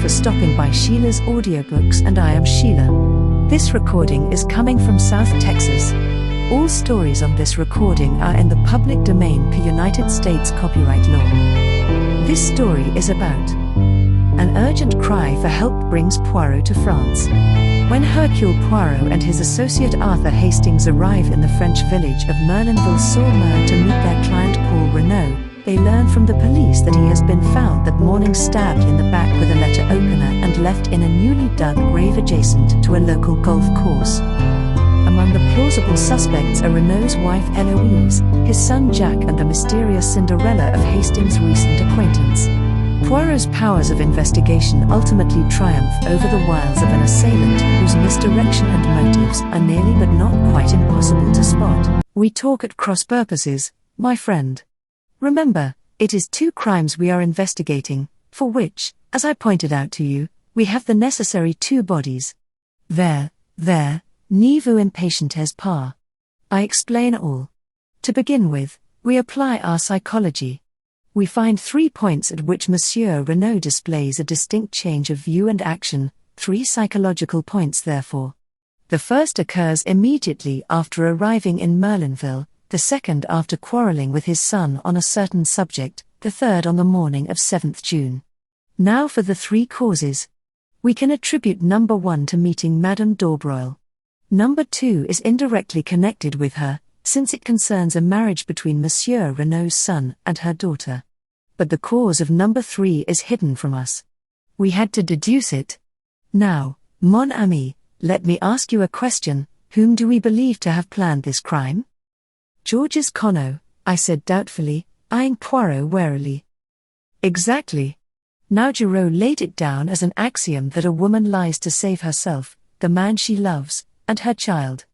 for stopping by Sheila's Audiobooks, and I am Sheila. This recording is coming from South Texas. All stories on this recording are in the public domain per United States copyright law. This story is about an urgent cry for help brings Poirot to France. When Hercule Poirot and his associate Arthur Hastings arrive in the French village of Merlinville-sur-Mer to meet their client Paul Renauld, they learn from the police that he has been found that morning stabbed in the back with a letter opener and left in a newly dug grave adjacent to a local golf course. Among the plausible suspects are Renaud's wife Eloise, his son Jack, and the mysterious Cinderella of Hastings' recent acquaintance. Poirot's powers of investigation ultimately triumph over the wiles of an assailant whose misdirection and motives are nearly but not quite impossible to spot. We talk at cross purposes, my friend. Remember, it is two crimes we are investigating, for which, as I pointed out to you, we have the necessary two bodies. There, ne vous impatientez pas. I explain all. To begin with, we apply our psychology. We find 3 points at which Monsieur Renaud displays a distinct change of view and action, 3 psychological points therefore. The first occurs immediately after arriving in Merlinville, the second after quarrelling with his son on a certain subject, the third on the morning of 7th June. Now for the 3 causes. We can attribute number 1 to meeting Madame d'Aubroil. Number 2 is indirectly connected with her, since it concerns a marriage between Monsieur Renaud's son and her daughter. But the cause of number 3 is hidden from us. We had to deduce it. Now, mon ami, let me ask you a question: whom do we believe to have planned this crime? Georges Conneau, I said doubtfully, eyeing Poirot warily. Exactly. Now Giraud laid it down as an axiom that a woman lies to save herself, the man she loves, and her child.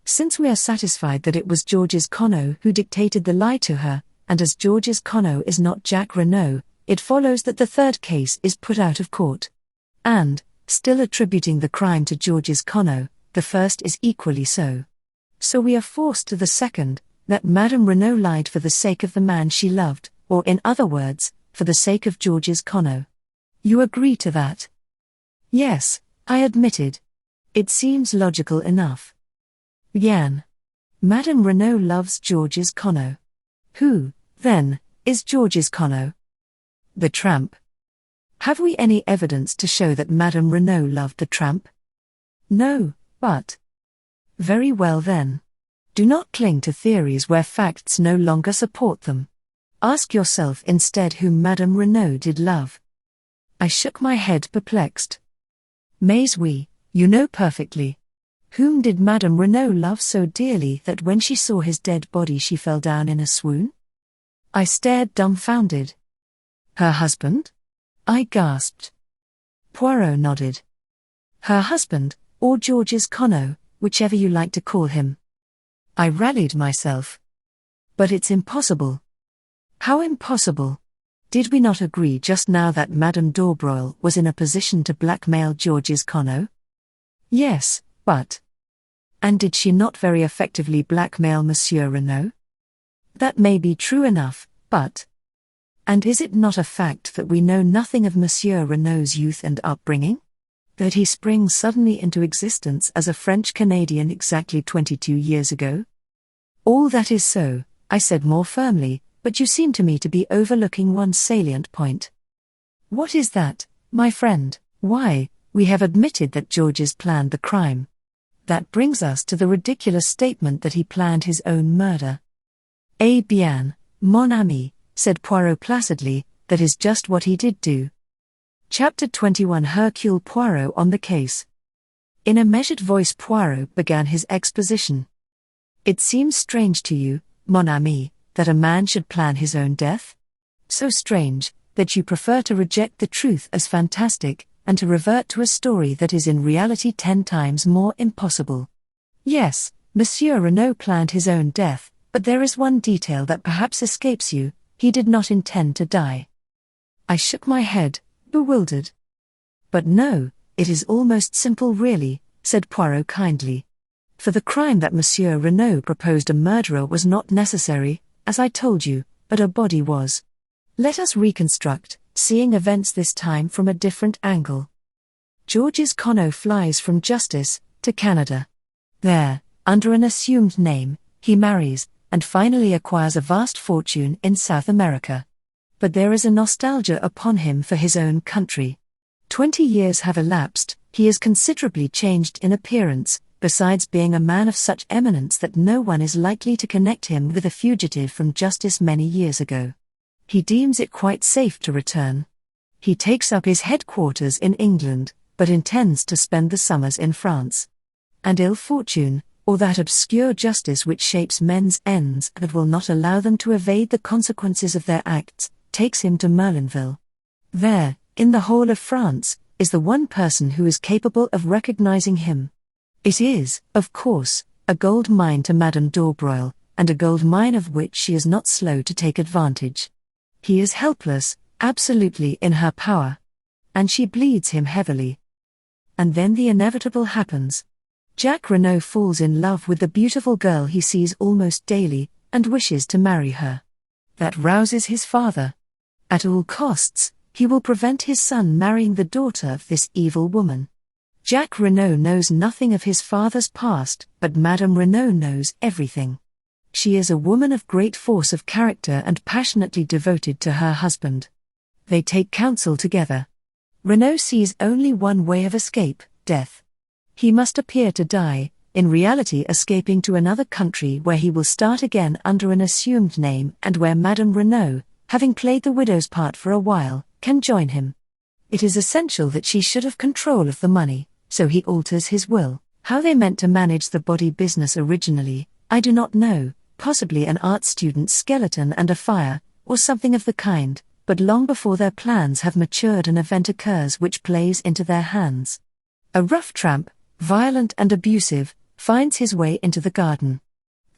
Since we are satisfied that it was Georges Conneau who dictated the lie to her, and as Georges Conneau is not Jacques Renaud, it follows that the third case is put out of court. And, still attributing the crime to Georges Conneau, the first is equally so. So we are forced to the second, that Madame Renaud lied for the sake of the man she loved, or in other words, for the sake of Georges Conneau. You agree to that? Yes, I admitted. It seems logical enough. Bien. Madame Renaud loves Georges Conneau. Who, then, is Georges Conneau? The tramp. Have we any evidence to show that Madame Renaud loved the tramp? No, but... Very well then. Do not cling to theories where facts no longer support them. Ask yourself instead whom Madame Renaud did love. I shook my head perplexed. Mais oui, you know perfectly. Whom did Madame Renaud love so dearly that when she saw his dead body she fell down in a swoon? I stared dumbfounded. Her husband? I gasped. Poirot nodded. Her husband, or Georges Conneau, whichever you like to call him. I rallied myself. But it's impossible. How impossible? Did we not agree just now that Madame d'Aubroil was in a position to blackmail Georges Conneau? Yes, but... And did she not very effectively blackmail Monsieur Renaud? That may be true enough, but... And is it not a fact that we know nothing of Monsieur Renaud's youth and upbringing? That he springs suddenly into existence as a French-Canadian exactly 22 years ago? All that is so, I said more firmly, but you seem to me to be overlooking one salient point. What is that, my friend? Why, we have admitted that Georges planned the crime. That brings us to the ridiculous statement that he planned his own murder. Eh bien, mon ami, said Poirot placidly, that is just what he did do. Chapter 21 Hercule Poirot on the case. In a measured voice Poirot began his exposition. It seems strange to you, mon ami, that a man should plan his own death? So strange, that you prefer to reject the truth as fantastic, and to revert to a story that is in reality 10 times more impossible. Yes, Monsieur Renaud planned his own death, but there is one detail that perhaps escapes you: he did not intend to die. I shook my head, bewildered. But no, it is almost simple really, said Poirot kindly. For the crime that Monsieur Renaud proposed, a murderer was not necessary, as I told you, but a body was. Let us reconstruct, seeing events this time from a different angle. Georges Conneau flies from justice to Canada. There, under an assumed name, he marries, and finally acquires a vast fortune in South America. But there is a nostalgia upon him for his own country. 20 years have elapsed, he is considerably changed in appearance, besides being a man of such eminence that no one is likely to connect him with a fugitive from justice many years ago. He deems it quite safe to return. He takes up his headquarters in England, but intends to spend the summers in France. And ill fortune, or that obscure justice which shapes men's ends and will not allow them to evade the consequences of their acts, takes him to Merlinville. There, in the whole of France, is the one person who is capable of recognizing him. It is, of course, a gold mine to Madame d'Aubroil, and a gold mine of which she is not slow to take advantage. He is helpless, absolutely in her power. And she bleeds him heavily. And then the inevitable happens. Jacques Renaud falls in love with the beautiful girl he sees almost daily, and wishes to marry her. That rouses his father. At all costs, he will prevent his son marrying the daughter of this evil woman. Jacques Renaud knows nothing of his father's past, but Madame Renaud knows everything. She is a woman of great force of character and passionately devoted to her husband. They take counsel together. Renaud sees only one way of escape, death. He must appear to die, in reality escaping to another country where he will start again under an assumed name and where Madame Renaud, having played the widow's part for a while, can join him. It is essential that she should have control of the money, so he alters his will. How they meant to manage the body business originally, I do not know, possibly an art student's skeleton and a fire, or something of the kind, but long before their plans have matured an event occurs which plays into their hands. A rough tramp, violent and abusive, finds his way into the garden.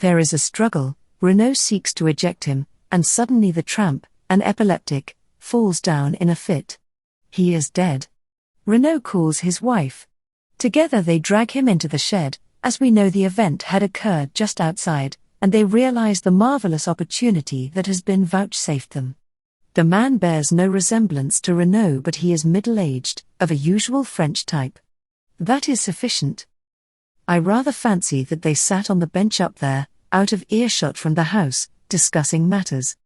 There is a struggle, Renaud seeks to eject him, and suddenly the tramp, an epileptic, falls down in a fit. He is dead. Renaud calls his wife. Together they drag him into the shed, as we know the event had occurred just outside, and they realize the marvelous opportunity that has been vouchsafed them. The man bears no resemblance to Renaud, but he is middle-aged, of a usual French type. That is sufficient. I rather fancy that they sat on the bench up there, out of earshot from the house, discussing matters.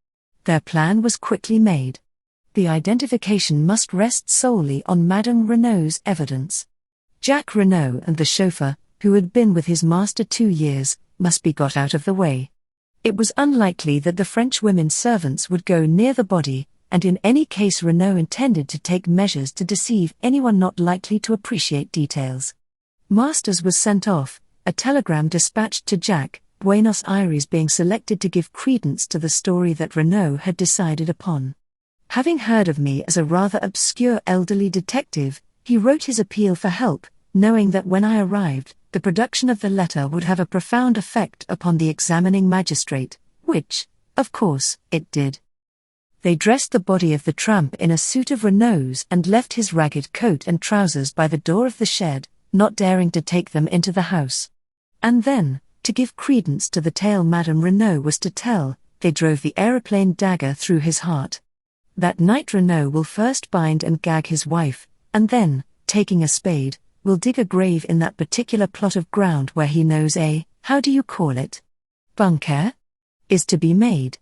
Their plan was quickly made. The identification must rest solely on Madame Renaud's evidence. Jacques Renaud and the chauffeur, who had been with his master 2 years, must be got out of the way. It was unlikely that the French women servants would go near the body, and in any case Renaud intended to take measures to deceive anyone not likely to appreciate details. Masters was sent off, a telegram dispatched to Jacques, Buenos Aires being selected to give credence to the story that Renaud had decided upon. Having heard of me as a rather obscure elderly detective, he wrote his appeal for help, knowing that when I arrived, the production of the letter would have a profound effect upon the examining magistrate, which, of course, it did. They dressed the body of the tramp in a suit of Renaud's and left his ragged coat and trousers by the door of the shed, not daring to take them into the house. And then, to give credence to the tale Madame Renaud was to tell, they drove the aeroplane dagger through his heart. That night Renaud will first bind and gag his wife, and then, taking a spade, will dig a grave in that particular plot of ground where he knows how do you call it? Bunker? Is to be made.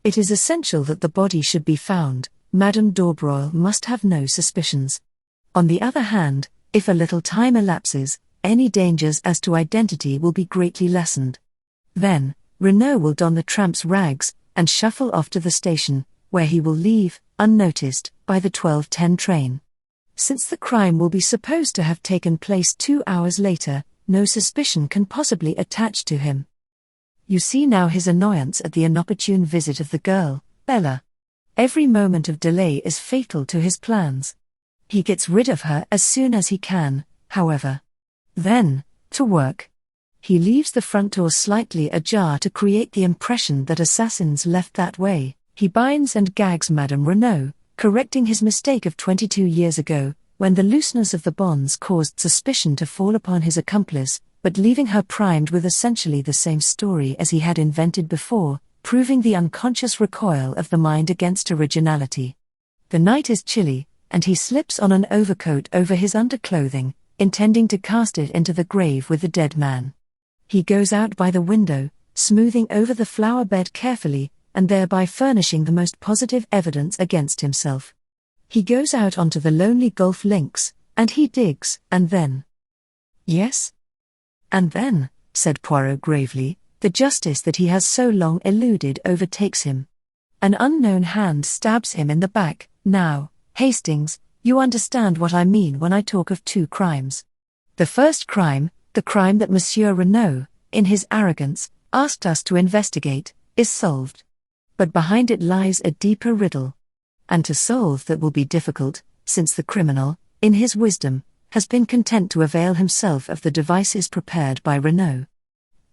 It is essential that the body should be found. Madame d'Aubroil must have no suspicions. On the other hand, if a little time elapses, any dangers as to identity will be greatly lessened. Then, Renaud will don the tramp's rags, and shuffle off to the station, where he will leave, unnoticed, by the 12:10 train. Since the crime will be supposed to have taken place 2 hours later, no suspicion can possibly attach to him. You see now his annoyance at the inopportune visit of the girl, Bella. Every moment of delay is fatal to his plans. He gets rid of her as soon as he can, however. Then, to work. He leaves the front door slightly ajar to create the impression that assassins left that way. He binds and gags Madame Renaud, correcting his mistake of 22 years ago, when the looseness of the bonds caused suspicion to fall upon his accomplice, but leaving her primed with essentially the same story as he had invented before, proving the unconscious recoil of the mind against originality. The night is chilly, and he slips on an overcoat over his underclothing, intending to cast it into the grave with the dead man. He goes out by the window, smoothing over the flower bed carefully, and thereby furnishing the most positive evidence against himself. He goes out onto the lonely golf links, and he digs, and then... Yes? And then, said Poirot gravely, the justice that he has so long eluded overtakes him. An unknown hand stabs him in the back. Now, Hastings, you understand what I mean when I talk of two crimes. The first crime, the crime that Monsieur Renauld, in his arrogance, asked us to investigate, is solved. But behind it lies a deeper riddle. And to solve that will be difficult, since the criminal, in his wisdom, has been content to avail himself of the devices prepared by Renauld.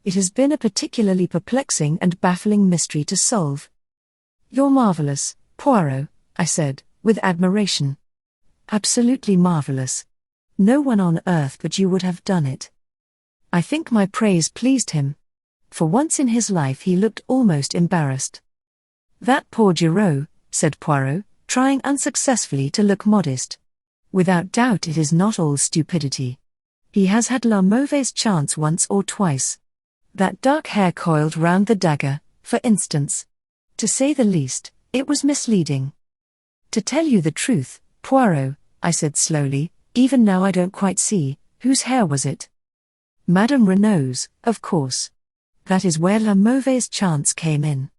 It has been a particularly perplexing and baffling mystery to solve. You're marvelous, Poirot, I said, with admiration. Absolutely marvelous. No one on earth but you would have done it. I think my praise pleased him. For once in his life he looked almost embarrassed. That poor Giraud, said Poirot, trying unsuccessfully to look modest. Without doubt it is not all stupidity. He has had la mauvaise chance once or twice. That dark hair coiled round the dagger, for instance. To say the least, it was misleading. To tell you the truth, Poirot, I said slowly, even now I don't quite see, whose hair was it? Madame Renaud's, of course. That is where la mauvaise chance came in.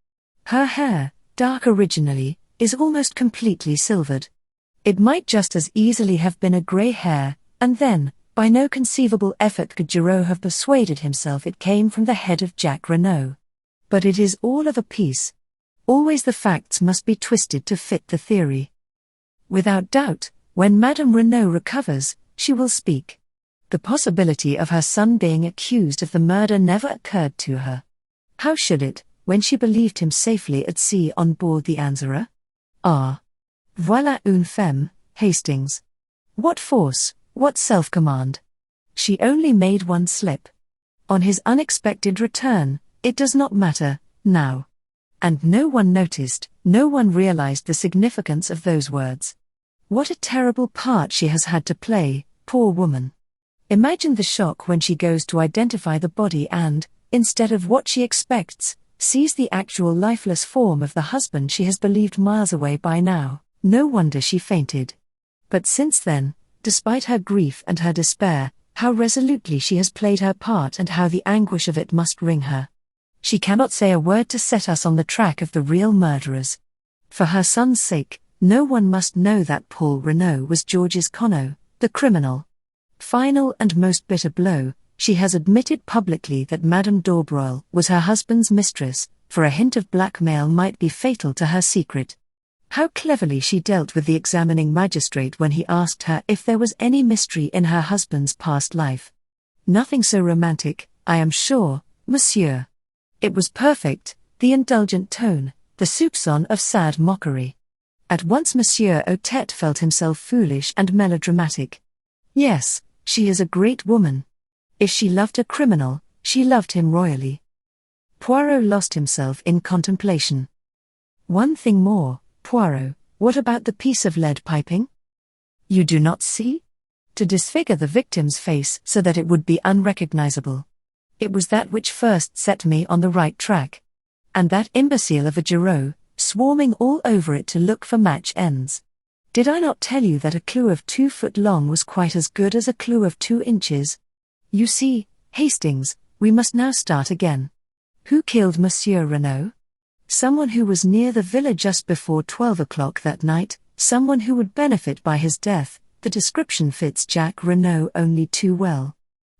Her hair, dark originally, is almost completely silvered. It might just as easily have been a grey hair, and then, by no conceivable effort could Giraud have persuaded himself it came from the head of Jacques Renauld. But it is all of a piece. Always the facts must be twisted to fit the theory. Without doubt, when Madame Renauld recovers, she will speak. The possibility of her son being accused of the murder never occurred to her. How should it, when she believed him safely at sea on board the Anzara? Ah! Voilà une femme, Hastings. What force, what self-command. She only made one slip. On his unexpected return, it does not matter, now. And no one noticed, no one realized the significance of those words. What a terrible part she has had to play, poor woman. Imagine the shock when she goes to identify the body and, instead of what she expects, sees the actual lifeless form of the husband she has believed miles away by now. No wonder she fainted. But since then, despite her grief and her despair, how resolutely she has played her part and how the anguish of it must wring her. She cannot say a word to set us on the track of the real murderers. For her son's sake, no one must know that Paul Renauld was Georges Conneau, the criminal. Final and most bitter blow, she has admitted publicly that Madame d'Aubroil was her husband's mistress, for a hint of blackmail might be fatal to her secret. How cleverly she dealt with the examining magistrate when he asked her if there was any mystery in her husband's past life. Nothing so romantic, I am sure, monsieur. It was perfect, the indulgent tone, the soupçon of sad mockery. At once Monsieur Otet felt himself foolish and melodramatic. Yes, she is a great woman. If she loved a criminal, she loved him royally. Poirot lost himself in contemplation. One thing more, Poirot, what about the piece of lead piping? You do not see? To disfigure the victim's face so that it would be unrecognizable. It was that which first set me on the right track. And that imbecile of a Giraud, swarming all over it to look for match ends. Did I not tell you that a clue of 2 foot long was quite as good as a clue of 2 inches? You see, Hastings, we must now start again. Who killed Monsieur Renauld? Someone who was near the villa just before 12 o'clock that night, someone who would benefit by his death. The description fits Jacques Renauld only too well.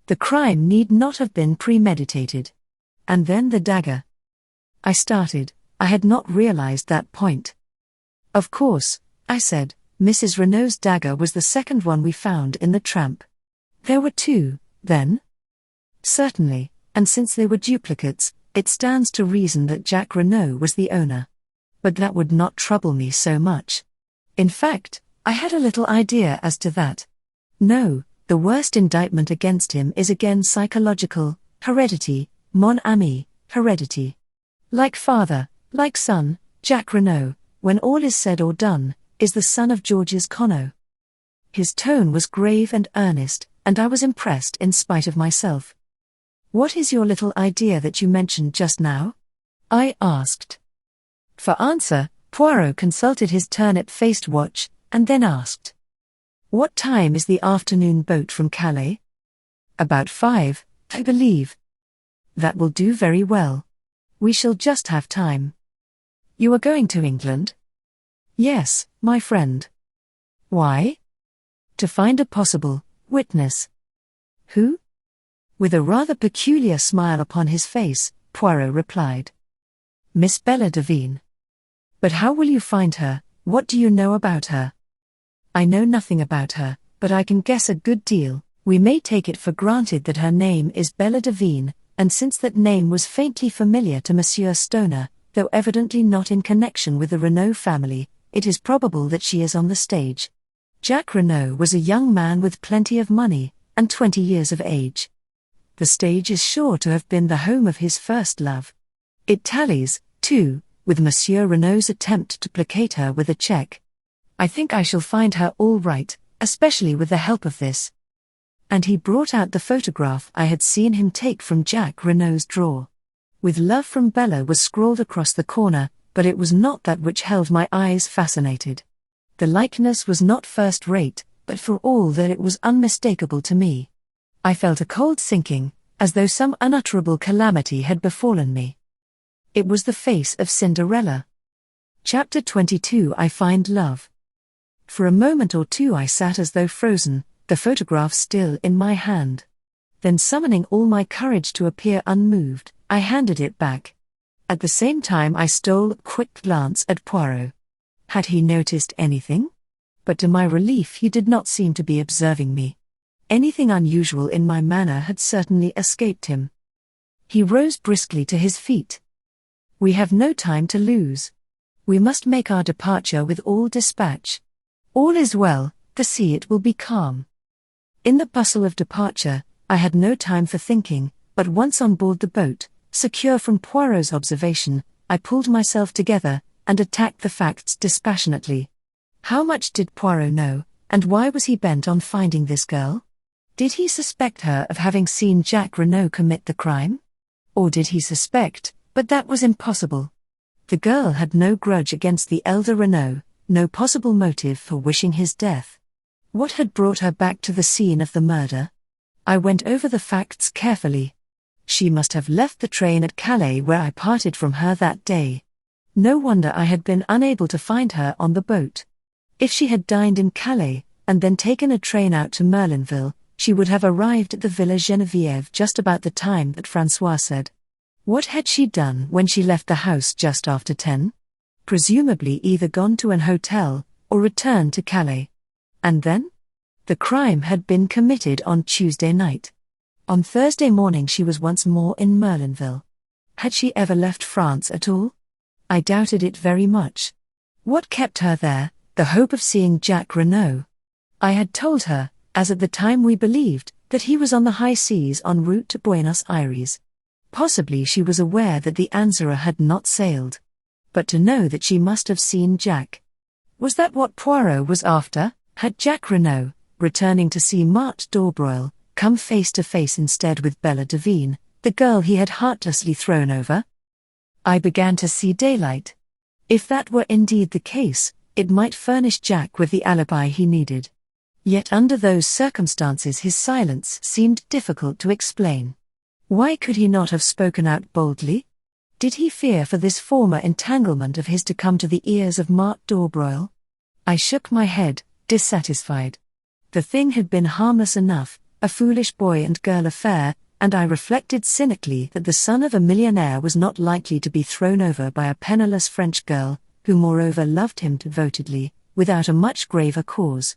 The crime need not have been premeditated. And then the dagger. I started. I had not realized that point. Of course, I said, Mrs. Renaud's dagger was the second one we found in the tramp. There were 2, then? Certainly, and since they were duplicates, it stands to reason that Jacques Renauld was the owner. But that would not trouble me so much. In fact, I had a little idea as to that. No, the worst indictment against him is again psychological, heredity, mon ami, heredity. Like father, like son, Jacques Renaud, when all is said or done, is the son of Georges Conneau. His tone was grave and earnest, and I was impressed in spite of myself. What is your little idea that you mentioned just now? I asked. For answer, Poirot consulted his turnip-faced watch, and then asked, "What time is the afternoon boat from Calais?" "About 5, I believe." "That will do very well. We shall just have time." "You are going to England?" "Yes, my friend." "Why?" "To find a possible witness." "Who?" With a rather peculiar smile upon his face, Poirot replied, "Miss Bella Devine." "But how will you find her? What do you know about her?" "I know nothing about her, but I can guess a good deal. We may take it for granted that her name is Bella Devine, and since that name was faintly familiar to Monsieur Stoner, though evidently not in connection with the Renauld family, it is probable that she is on the stage. Jacques Renauld was a young man with plenty of money, and 20 years of age. The stage is sure to have been the home of his first love. It tallies, too, with Monsieur Renaud's attempt to placate her with a cheque. I think I shall find her all right, especially with the help of this." And he brought out the photograph I had seen him take from Jacques Renaud's drawer. "With love from Bella" was scrawled across the corner, but it was not that which held my eyes fascinated. The likeness was not first-rate, but for all that it was unmistakable to me. I felt a cold sinking, as though some unutterable calamity had befallen me. It was the face of Cinderella. Chapter 22. I Find Love. For a moment or two I sat as though frozen, the photograph still in my hand. Then, summoning all my courage to appear unmoved, I handed it back. At the same time I stole a quick glance at Poirot. Had he noticed anything? But to my relief he did not seem to be observing me. Anything unusual in my manner had certainly escaped him. He rose briskly to his feet. "We have no time to lose. We must make our departure with all dispatch. All is well, the sea it will be calm." In the bustle of departure, I had no time for thinking, but once on board the boat, secure from Poirot's observation, I pulled myself together, and attacked the facts dispassionately. How much did Poirot know, and why was he bent on finding this girl? Did he suspect her of having seen Jacques Renaud commit the crime? Or did he suspect, but that was impossible. The girl had no grudge against the elder Renaud, no possible motive for wishing his death. What had brought her back to the scene of the murder? I went over the facts carefully. She must have left the train at Calais where I parted from her that day. No wonder I had been unable to find her on the boat. If she had dined in Calais, and then taken a train out to Merlinville, she would have arrived at the Villa Geneviève just about the time that François said. What had she done when she left the house just after 10? Presumably either gone to an hotel, or returned to Calais. And then? The crime had been committed on Tuesday night. On Thursday morning she was once more in Merlinville. Had she ever left France at all? I doubted it very much. What kept her there? The hope of seeing Jacques Renaud. I had told her, as at the time we believed, that he was on the high seas en route to Buenos Aires. Possibly she was aware that the Ansara had not sailed. But to know that she must have seen Jacques. Was that what Poirot was after? Had Jacques Renaud, returning to see Marthe d'Aubroil, come face to face instead with Bella Devine, the girl he had heartlessly thrown over? I began to see daylight. If that were indeed the case, it might furnish Jacques with the alibi he needed. Yet under those circumstances his silence seemed difficult to explain. Why could he not have spoken out boldly? Did he fear for this former entanglement of his to come to the ears of Marthe d'Aubroil? I shook my head, dissatisfied. The thing had been harmless enough, a foolish boy and girl affair, and I reflected cynically that the son of a millionaire was not likely to be thrown over by a penniless French girl, who moreover loved him devotedly, without a much graver cause.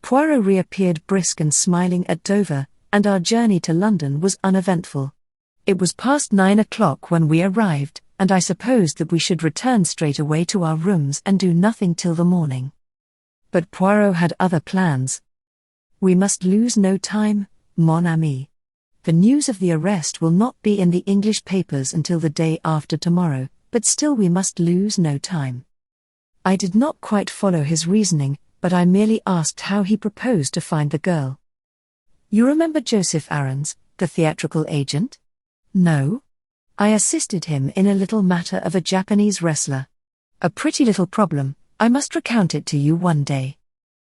Poirot reappeared brisk and smiling at Dover, and our journey to London was uneventful. It was past 9 o'clock when we arrived, and I supposed that we should return straight away to our rooms and do nothing till the morning. But Poirot had other plans. "We must lose no time, mon ami. The news of the arrest will not be in the English papers until the day after tomorrow, but still we must lose no time." I did not quite follow his reasoning, but I merely asked how he proposed to find the girl. You remember Joseph Aarons, the theatrical agent? No? I assisted him in a little matter of a Japanese wrestler. A pretty little problem, I must recount it to you one day.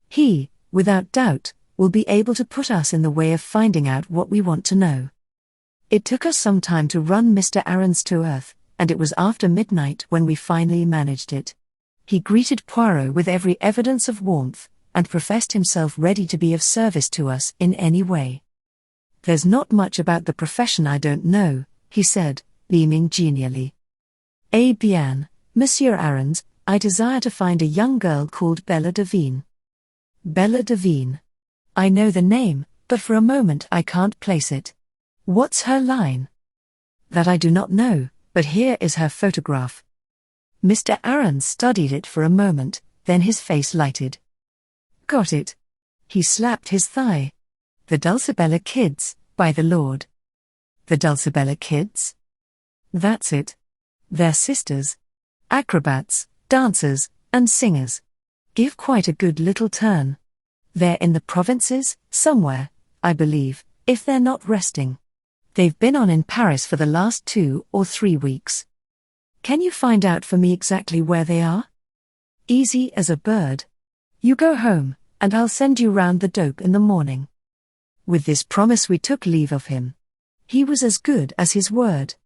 He, without doubt, will be able to put us in the way of finding out what we want to know. It took us some time to run Mr. Aarons to earth, and it was after midnight when we finally managed it. He greeted Poirot with every evidence of warmth, and professed himself ready to be of service to us in any way. There's not much about the profession I don't know, he said, beaming genially. Eh bien, Monsieur Aarons, I desire to find a young girl called Bella Devine. Bella Devine. I know the name, but for a moment I can't place it. What's her line? That I do not know, but here is her photograph. Mr. Aarons studied it for a moment, then his face lighted. Got it. He slapped his thigh. The Dulcibella kids, by the Lord. The Dulcibella kids? That's it. They're sisters. Acrobats, dancers, and singers. Give quite a good little turn. They're in the provinces, somewhere, I believe, if they're not resting. They've been on in Paris for the last 2 or 3 weeks. Can you find out for me exactly where they are? Easy as a bird. You go home, and I'll send you round the dope in the morning. With this promise we took leave of him. He was as good as his word.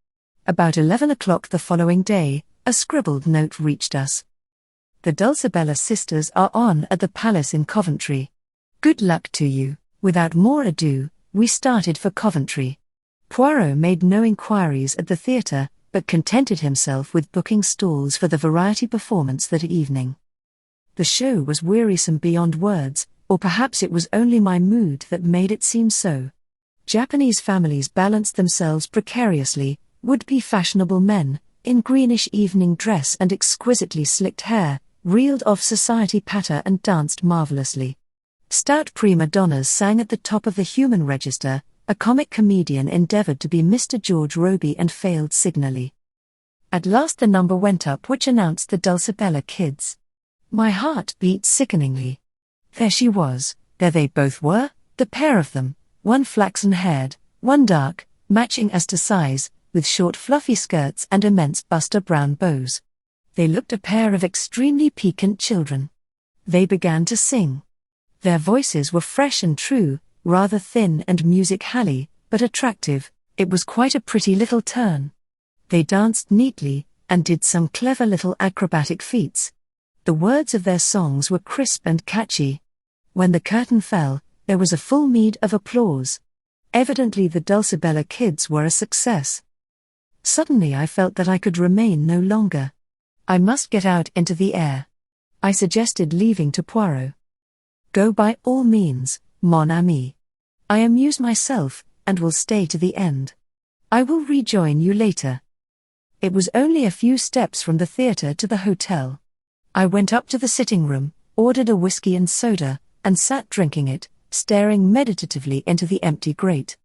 About 11 o'clock the following day, a scribbled note reached us. The Dulcibella sisters are on at the palace in Coventry. Good luck to you. Without more ado, we started for Coventry. Poirot made no inquiries at the theatre, but contented himself with booking stalls for the variety performance that evening. The show was wearisome beyond words, or perhaps it was only my mood that made it seem so. Japanese families balanced themselves precariously, would-be fashionable men, in greenish evening dress and exquisitely slicked hair, reeled off society patter and danced marvelously. Stout prima donnas sang at the top of the human register. A comic comedian endeavored to be Mr. George Robey and failed signally. At last the number went up which announced the Dulcibella kids. My heart beat sickeningly. There she was, there they both were, the pair of them, one flaxen-haired, one dark, matching as to size, with short fluffy skirts and immense buster brown bows. They looked a pair of extremely piquant children. They began to sing. Their voices were fresh and true, rather thin and music-hally, but attractive. It was quite a pretty little turn. They danced neatly, and did some clever little acrobatic feats. The words of their songs were crisp and catchy. When the curtain fell, there was a full meed of applause. Evidently the Dulcibella kids were a success. Suddenly I felt that I could remain no longer. I must get out into the air. I suggested leaving to Poirot. Go by all means, mon ami. I amuse myself, and will stay to the end. I will rejoin you later. It was only a few steps from the theatre to the hotel. I went up to the sitting room, ordered a whiskey and soda, and sat drinking it, staring meditatively into the empty grate.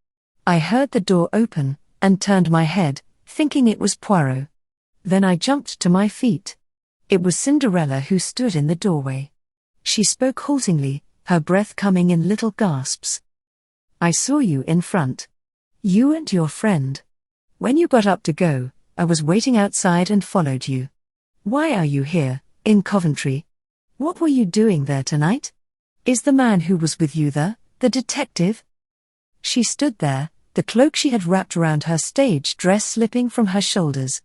I heard the door open, and turned my head, thinking it was Poirot. Then I jumped to my feet. It was Cinderella who stood in the doorway. She spoke haltingly, her breath coming in little gasps. I saw you in front. You and your friend. When you got up to go, I was waiting outside and followed you. Why are you here, in Coventry? What were you doing there tonight? Is the man who was with you the detective? She stood there, the cloak she had wrapped around her stage dress slipping from her shoulders.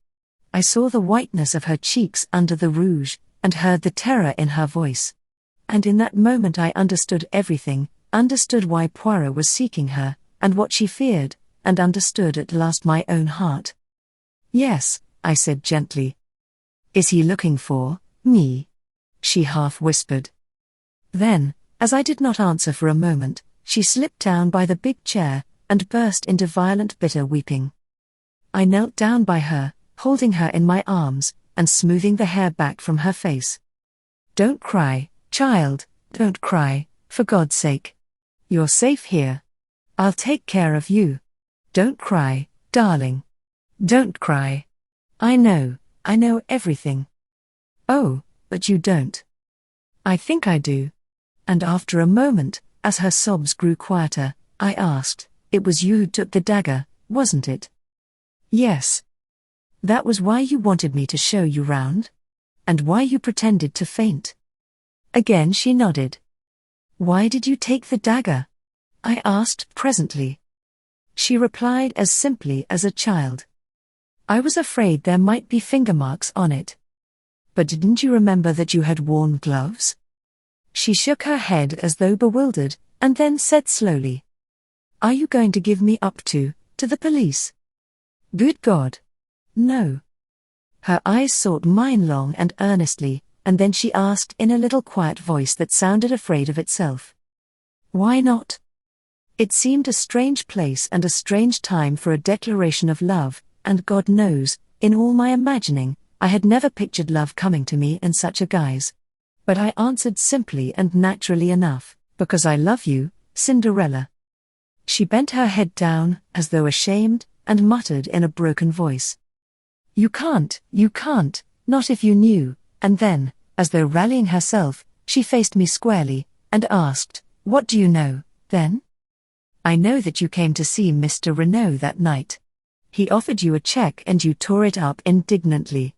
I saw the whiteness of her cheeks under the rouge, and heard the terror in her voice. And in that moment I understood everything, understood why Poirot was seeking her, and what she feared, and understood at last my own heart. Yes, I said gently. Is he looking for me? She half whispered. Then, as I did not answer for a moment, she slipped down by the big chair, and burst into violent bitter weeping. I knelt down by her, holding her in my arms, and smoothing the hair back from her face. Don't cry, child, don't cry, for God's sake. You're safe here. I'll take care of you. Don't cry, darling. Don't cry. I know everything. Oh, but you don't." "I think I do." And after a moment, as her sobs grew quieter, I asked, "It was you who took the dagger, wasn't it?" "Yes." "That was why you wanted me to show you round? And why you pretended to faint?" Again she nodded. "Why did you take the dagger?" I asked presently. She replied as simply as a child. "I was afraid there might be finger marks on it." "But didn't you remember that you had worn gloves?" She shook her head as though bewildered, and then said slowly, "Are you going to give me up to the police?" "Good God! No." Her eyes sought mine long and earnestly, and then she asked in a little quiet voice that sounded afraid of itself, "Why not?" It seemed a strange place and a strange time for a declaration of love, and God knows, in all my imagining, I had never pictured love coming to me in such a guise. But I answered simply and naturally enough, "Because I love you, Cinderella." She bent her head down, as though ashamed, and muttered in a broken voice, you can't, not if you knew," and then, as though rallying herself, she faced me squarely, and asked, "What do you know, then?" "I know that you came to see Mr. Renauld that night. He offered you a check and you tore it up indignantly.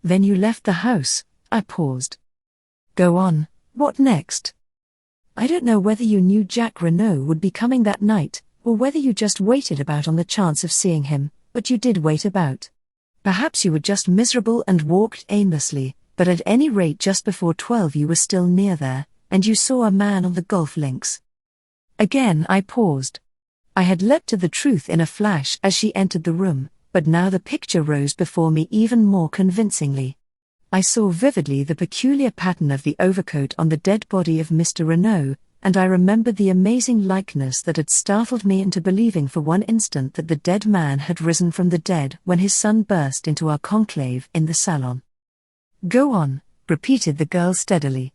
Then you left the house." I paused. "Go on, what next?" "I don't know whether you knew Jack Renauld would be coming that night, or whether you just waited about on the chance of seeing him, but you did wait about. Perhaps you were just miserable and walked aimlessly, but at any rate just before 12 you were still near there, and you saw a man on the golf links." Again I paused. I had leapt to the truth in a flash as she entered the room, but now the picture rose before me even more convincingly. I saw vividly the peculiar pattern of the overcoat on the dead body of Mr. Renauld, and I remembered the amazing likeness that had startled me into believing for one instant that the dead man had risen from the dead when his son burst into our conclave in the salon. "Go on," repeated the girl steadily.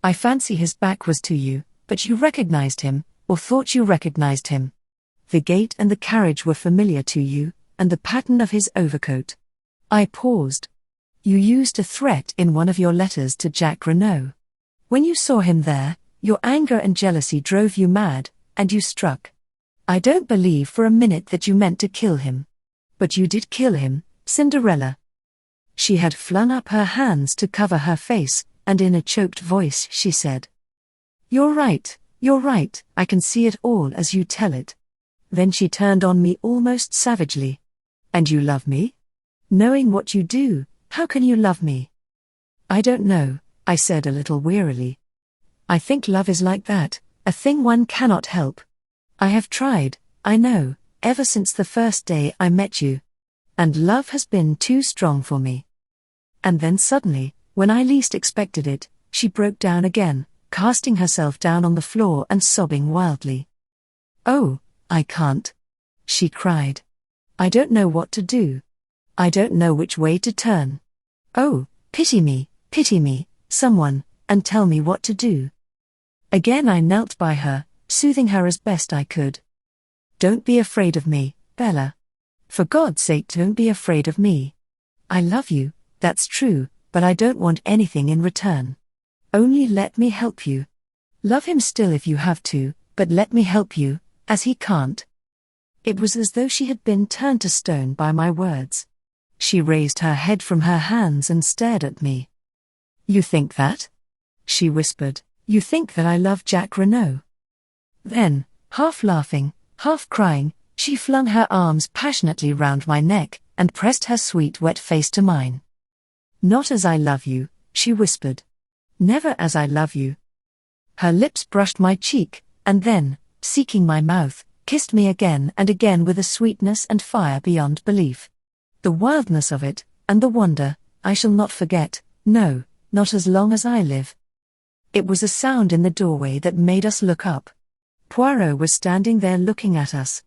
"I fancy his back was to you, but you recognized him, or thought you recognized him. The gait and the carriage were familiar to you, and the pattern of his overcoat." I paused. "You used a threat in one of your letters to Jack Renauld. When you saw him there, your anger and jealousy drove you mad, and you struck. I don't believe for a minute that you meant to kill him. But you did kill him, Cinderella." She had flung up her hands to cover her face, and in a choked voice she said, you're right, I can see it all as you tell it." Then she turned on me almost savagely. "And you love me? Knowing what you do, how can you love me?" "I don't know," I said a little wearily. "I think love is like that, a thing one cannot help. I have tried, I know, ever since the first day I met you. And love has been too strong for me." And then suddenly, when I least expected it, she broke down again, casting herself down on the floor and sobbing wildly. "Oh, I can't," she cried. "I don't know what to do. I don't know which way to turn. Oh, pity me, someone, and tell me what to do." Again I knelt by her, soothing her as best I could. "Don't be afraid of me, Bella. For God's sake, don't be afraid of me. I love you, that's true, but I don't want anything in return. Only let me help you. Love him still if you have to, but let me help you, as he can't." It was as though she had been turned to stone by my words. She raised her head from her hands and stared at me. "You think that?" she whispered. "You think that I love Jack Renauld?" Then, half laughing, half crying, she flung her arms passionately round my neck, and pressed her sweet wet face to mine. "Not as I love you," she whispered. "Never as I love you." Her lips brushed my cheek, and then, seeking my mouth, kissed me again and again with a sweetness and fire beyond belief. The wildness of it, and the wonder, I shall not forget, no, not as long as I live. It was a sound in the doorway that made us look up. Poirot was standing there looking at us.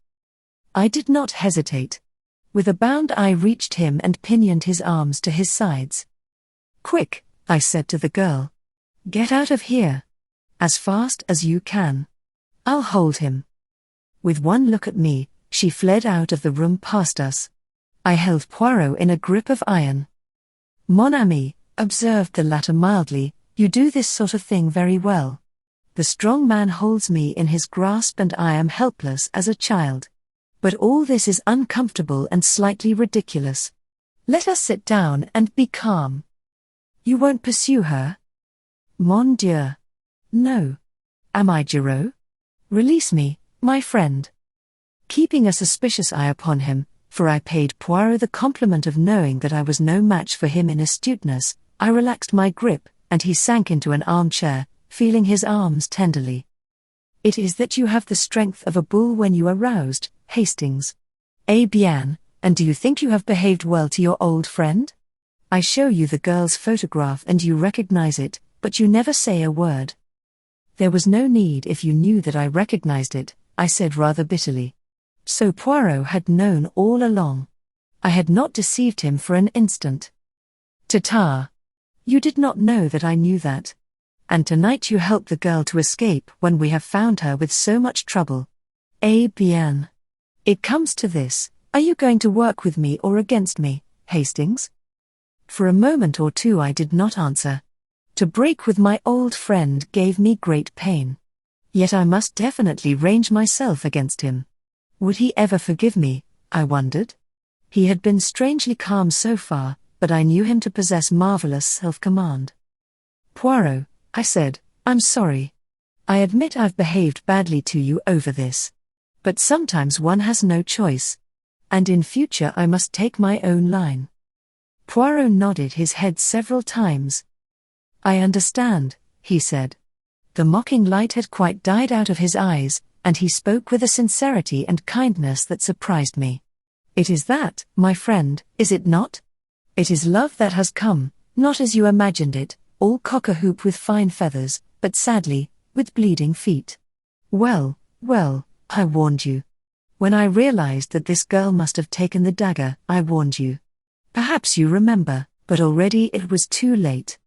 I did not hesitate. With a bound I reached him and pinioned his arms to his sides. "Quick," I said to the girl. "Get out of here. As fast as you can. I'll hold him." With one look at me, she fled out of the room past us. I held Poirot in a grip of iron. "Mon ami, observed the latter mildly, "You do this sort of thing very well. The strong man holds me in his grasp and I am helpless as a child. But all this is uncomfortable and slightly ridiculous. Let us sit down and be calm." "You won't pursue her?" "Mon Dieu. No. Am I Giraud? Release me, my friend." Keeping a suspicious eye upon him, for I paid Poirot the compliment of knowing that I was no match for him in astuteness, I relaxed my grip, and he sank into an armchair, feeling his arms tenderly. "It is that you have the strength of a bull when you are roused, Hastings. Eh bien, and do you think you have behaved well to your old friend? I show you the girl's photograph and you recognize it, but you never say a word." "There was no need if you knew that I recognized it," I said rather bitterly. So Poirot had known all along. I had not deceived him for an instant. "Ta-ta. You did not know that I knew that. And tonight you help the girl to escape when we have found her with so much trouble. Eh bien. It comes to this, are you going to work with me or against me, Hastings?" For a moment or two I did not answer. To break with my old friend gave me great pain. Yet I must definitely range myself against him. Would he ever forgive me, I wondered? He had been strangely calm so far, but I knew him to possess marvelous self-command. "Poirot," I said, "I'm sorry. I admit I've behaved badly to you over this. But sometimes one has no choice. And in future I must take my own line." Poirot nodded his head several times. "I understand," he said. The mocking light had quite died out of his eyes, and he spoke with a sincerity and kindness that surprised me. "It is that, my friend, is it not? It is love that has come, not as you imagined it, all cock-a-hoop with fine feathers, but sadly, with bleeding feet. Well, well, I warned you. When I realized that this girl must have taken the dagger, I warned you. Perhaps you remember, but already it was too late.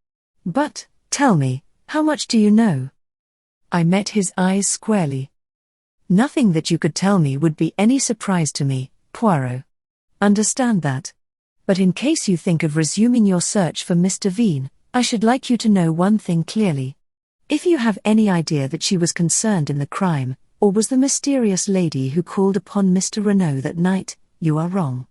But, tell me, how much do you know?" I met his eyes squarely. "Nothing that you could tell me would be any surprise to me, Poirot. Understand that. But in case you think of resuming your search for Miss Devine, I should like you to know one thing clearly. If you have any idea that she was concerned in the crime, or was the mysterious lady who called upon Mr. Renauld that night, you are wrong.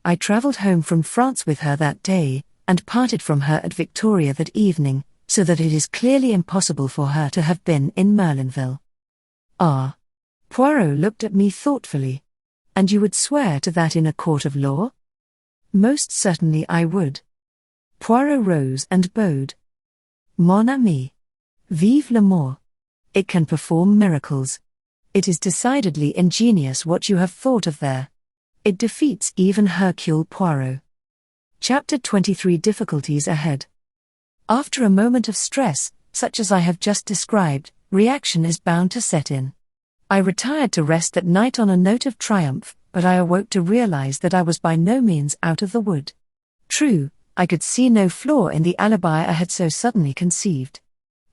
I travelled home from France with her that day, and parted from her at Victoria that evening, so that it is clearly impossible for her to have been in Merlinville." "Ah." Poirot looked at me thoughtfully. "And you would swear to that in a court of law?" "Most certainly I would." Poirot rose and bowed. "Mon ami. Vive l'amour. It can perform miracles. It is decidedly ingenious what you have thought of there. It defeats even Hercule Poirot." Chapter 23: Difficulties Ahead. After a moment of stress, such as I have just described, reaction is bound to set in. I retired to rest that night on a note of triumph, but I awoke to realize that I was by no means out of the wood. True, I could see no flaw in the alibi I had so suddenly conceived.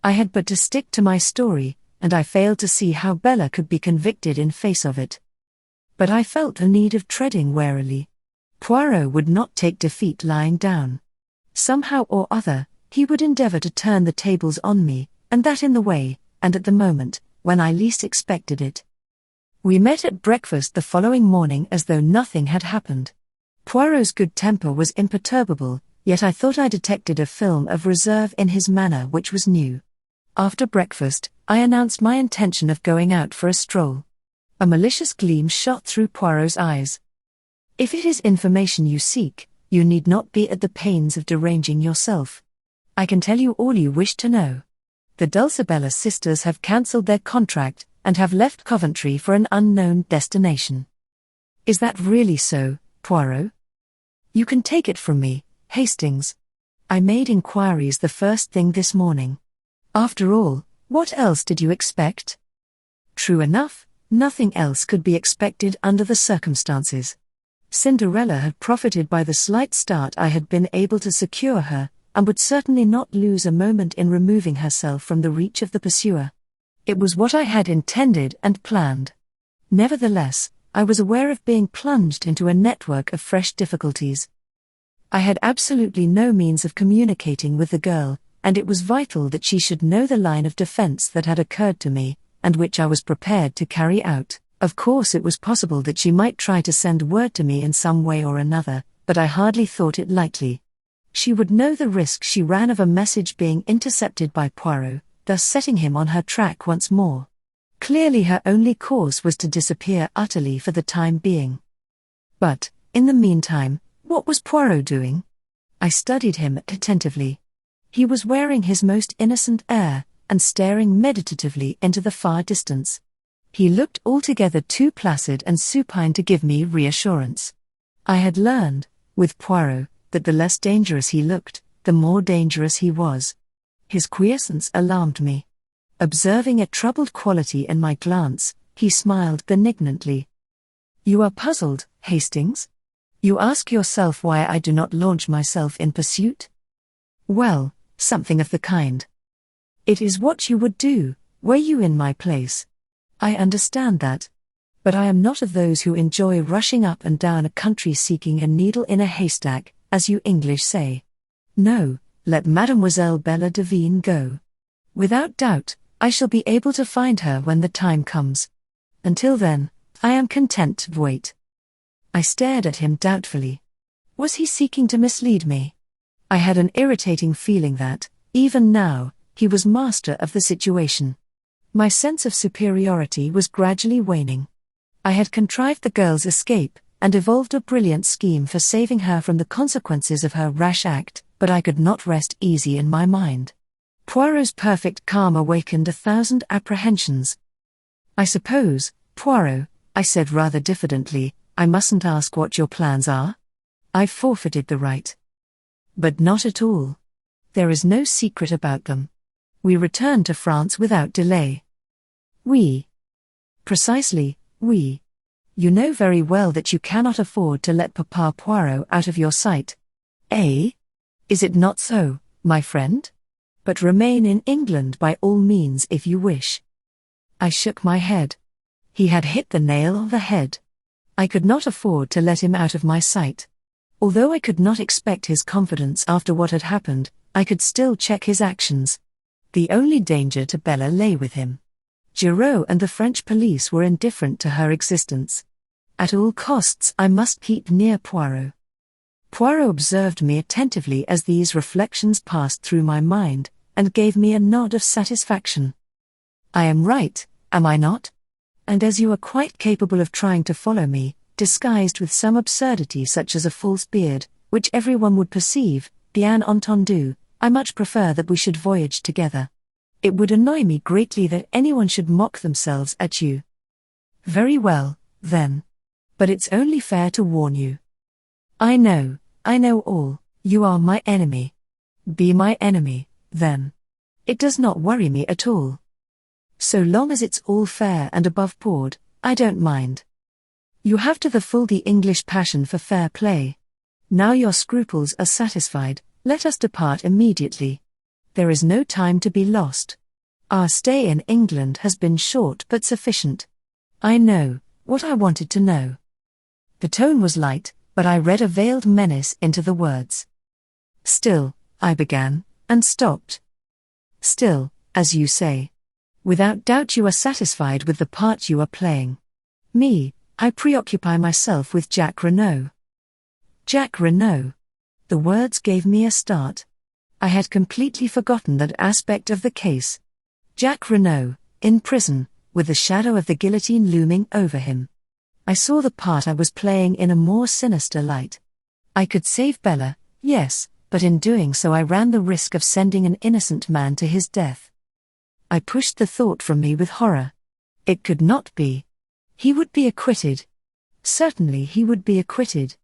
I had but to stick to my story, and I failed to see how Bella could be convicted in face of it. But I felt a need of treading warily. Poirot would not take defeat lying down. Somehow or other, he would endeavor to turn the tables on me, and that in the way, and at the moment, when I least expected it. We met at breakfast the following morning as though nothing had happened. Poirot's good temper was imperturbable, yet I thought I detected a film of reserve in his manner which was new. After breakfast, I announced my intention of going out for a stroll. A malicious gleam shot through Poirot's eyes. "If it is information you seek, you need not be at the pains of deranging yourself. I can tell you all you wish to know. The Dulcibella sisters have cancelled their contract, and have left Coventry for an unknown destination." "Is that really so, Poirot?" "You can take it from me, Hastings. I made inquiries the first thing this morning. After all, what else did you expect?" True enough, nothing else could be expected under the circumstances. Cinderella had profited by the slight start I had been able to secure her, and would certainly not lose a moment in removing herself from the reach of the pursuer. It was what I had intended and planned. Nevertheless, I was aware of being plunged into a network of fresh difficulties. I had absolutely no means of communicating with the girl, and it was vital that she should know the line of defense that had occurred to me, and which I was prepared to carry out. Of course, it was possible that she might try to send word to me in some way or another, but I hardly thought it likely. She would know the risk she ran of a message being intercepted by Poirot, thus setting him on her track once more. Clearly her only course was to disappear utterly for the time being. But, in the meantime, what was Poirot doing? I studied him attentively. He was wearing his most innocent air, and staring meditatively into the far distance. He looked altogether too placid and supine to give me reassurance. I had learned, with Poirot, that the less dangerous he looked, the more dangerous he was. His quiescence alarmed me. Observing a troubled quality in my glance, he smiled benignantly. "You are puzzled, Hastings? You ask yourself why I do not launch myself in pursuit? Well, something of the kind. It is what you would do, were you in my place. I understand that. But I am not of those who enjoy rushing up and down a country seeking a needle in a haystack, as you English say. No, let Mademoiselle Bella Devine go. Without doubt, I shall be able to find her when the time comes. Until then, I am content to wait." I stared at him doubtfully. Was he seeking to mislead me? I had an irritating feeling that, even now, he was master of the situation. My sense of superiority was gradually waning. I had contrived the girl's escape, and evolved a brilliant scheme for saving her from the consequences of her rash act, but I could not rest easy in my mind. Poirot's perfect calm awakened 1,000 apprehensions. "I suppose, Poirot," I said rather diffidently, "I mustn't ask what your plans are? I've forfeited the right." "But not at all. There is no secret about them. We return to France without delay." "We?" "Precisely, we. You know very well that you cannot afford to let Papa Poirot out of your sight. Eh? Is it not so, my friend? But remain in England by all means if you wish." I shook my head. He had hit the nail on the head. I could not afford to let him out of my sight. Although I could not expect his confidence after what had happened, I could still check his actions. The only danger to Bella lay with him. Giraud and the French police were indifferent to her existence. At all costs I must keep near Poirot. Poirot observed me attentively as these reflections passed through my mind, and gave me a nod of satisfaction. "I am right, am I not? And as you are quite capable of trying to follow me, disguised with some absurdity such as a false beard, which everyone would perceive, bien entendu, I much prefer that we should voyage together. It would annoy me greatly that anyone should mock themselves at you." "Very well, then. But it's only fair to warn you. I know all. You are my enemy. Be my enemy, then. It does not worry me at all. So long as it's all fair and above board, I don't mind. You have to the full the English passion for fair play. Now your scruples are satisfied, let us depart immediately. There is no time to be lost. Our stay in England has been short but sufficient. I know what I wanted to know." The tone was light, but I read a veiled menace into the words. "Still," I began, and stopped. "Still, as you say. Without doubt you are satisfied with the part you are playing. Me, I preoccupy myself with Jack Renaud." Jack Renaud. The words gave me a start. I had completely forgotten that aspect of the case. Jack Renaud, in prison, with the shadow of the guillotine looming over him. I saw the part I was playing in a more sinister light. I could save Bella, yes, but in doing so I ran the risk of sending an innocent man to his death. I pushed the thought from me with horror. It could not be. He would be acquitted. Certainly he would be acquitted.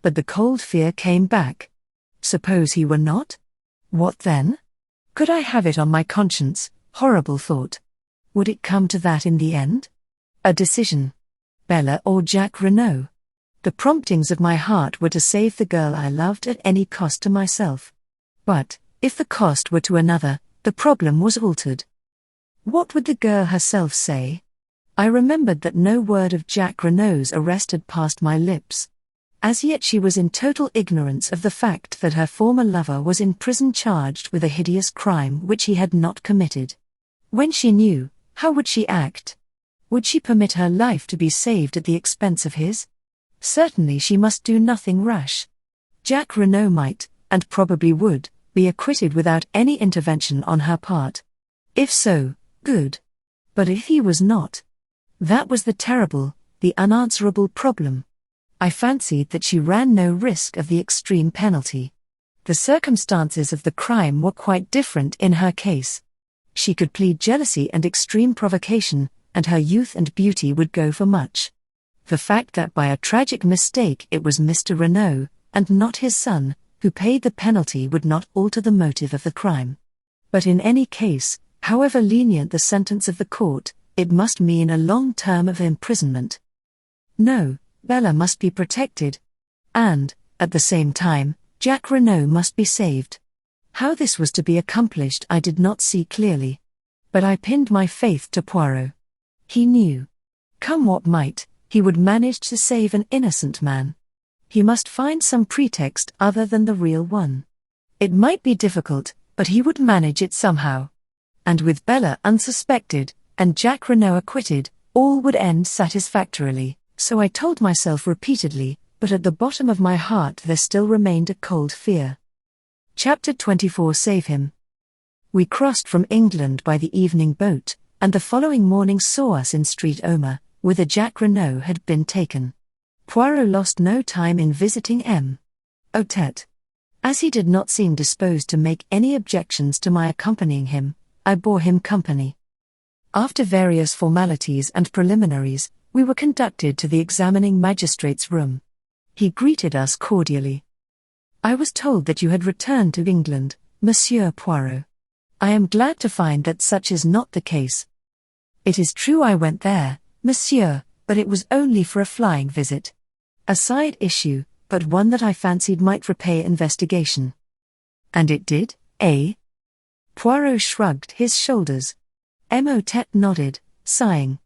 But the cold fear came back. Suppose he were not? What then? Could I have it on my conscience? Horrible thought. Would it come to that in the end? A decision. Bella or Jack Renaud? The promptings of my heart were to save the girl I loved at any cost to myself. But, if the cost were to another, the problem was altered. What would the girl herself say? I remembered that no word of Jack Renaud's arrest had passed my lips. As yet she was in total ignorance of the fact that her former lover was in prison charged with a hideous crime which he had not committed. When she knew, how would she act? Would she permit her life to be saved at the expense of his? Certainly she must do nothing rash. Jack Renauld might, and probably would, be acquitted without any intervention on her part. If so, good. But if he was not? That was the terrible, the unanswerable problem. I fancied that she ran no risk of the extreme penalty. The circumstances of the crime were quite different in her case. She could plead jealousy and extreme provocation, and her youth and beauty would go for much. The fact that by a tragic mistake it was Mr. Renauld, and not his son, who paid the penalty would not alter the motive of the crime. But in any case, however lenient the sentence of the court, it must mean a long term of imprisonment. No, Bella must be protected. And, at the same time, Jack Renauld must be saved. How this was to be accomplished I did not see clearly. But I pinned my faith to Poirot. He knew. Come what might, he would manage to save an innocent man. He must find some pretext other than the real one. It might be difficult, but he would manage it somehow. And with Bella unsuspected, and Jack Renauld acquitted, all would end satisfactorily. So I told myself repeatedly, but at the bottom of my heart there still remained a cold fear. Chapter 24. Save him. We crossed from England by the evening boat, and the following morning saw us in Street Omer, whither Jack Renauld had been taken. Poirot lost no time in visiting M. Otet. As he did not seem disposed to make any objections to my accompanying him, I bore him company. After various formalities and preliminaries, we were conducted to the examining magistrate's room. He greeted us cordially. I was told that you had returned to England, Monsieur Poirot. I am glad to find that such is not the case. It is true I went there, Monsieur, but it was only for a flying visit. A side issue, but one that I fancied might repay investigation. And it did, eh? Poirot shrugged his shoulders. Otet nodded, sighing.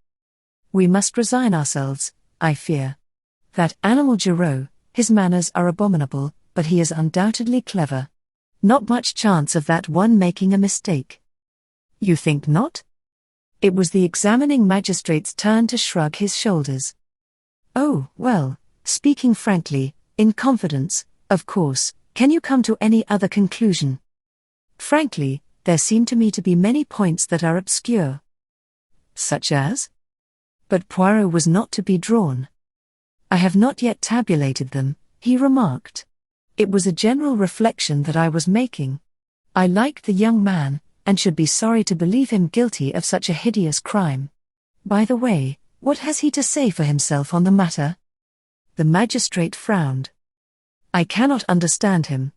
We must resign ourselves, I fear. That animal Giraud, his manners are abominable, but he is undoubtedly clever. Not much chance of that one making a mistake. You think not? It was the examining magistrate's turn to shrug his shoulders. Oh, well, speaking frankly, in confidence, of course, can you come to any other conclusion? Frankly, there seem to me to be many points that are obscure. Such as? But Poirot was not to be drawn. I have not yet tabulated them, he remarked. It was a general reflection that I was making. I liked the young man, and should be sorry to believe him guilty of such a hideous crime. By the way, what has he to say for himself on the matter? The magistrate frowned. I cannot understand him.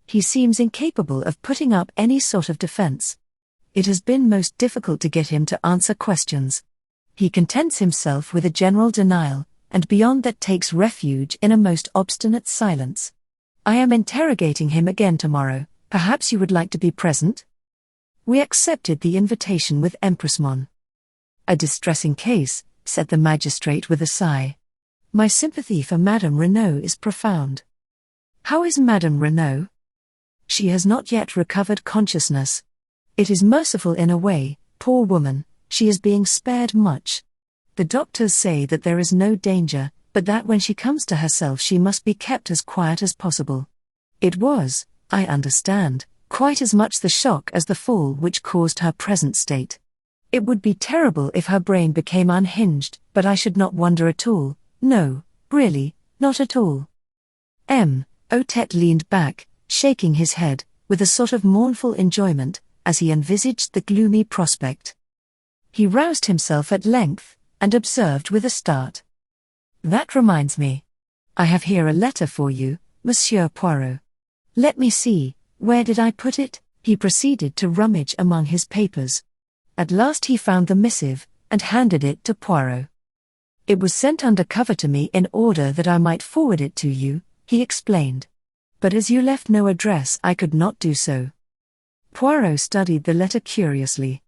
He seems incapable of putting up any sort of defense. It has been most difficult to get him to answer questions. He contents himself with a general denial, and beyond that takes refuge in a most obstinate silence. I am interrogating him again tomorrow. Perhaps you would like to be present? We accepted the invitation with empressement. A distressing case, said the magistrate with a sigh. My sympathy for Madame Renauld is profound. How is Madame Renauld? She has not yet recovered consciousness. It is merciful in a way, poor woman, she is being spared much. The doctors say that there is no danger, but that when she comes to herself she must be kept as quiet as possible. It was, I understand, quite as much the shock as the fall which caused her present state. It would be terrible if her brain became unhinged, but I should not wonder at all, no, really, not at all. Otet leaned back, shaking his head, with a sort of mournful enjoyment, as he envisaged the gloomy prospect. He roused himself at length, and observed with a start. That reminds me. I have here a letter for you, Monsieur Poirot. Let me see, where did I put it? He proceeded to rummage among his papers. At last he found the missive, and handed it to Poirot. It was sent under cover to me in order that I might forward it to you, he explained. But as you left no address I could not do so. Poirot studied the letter curiously.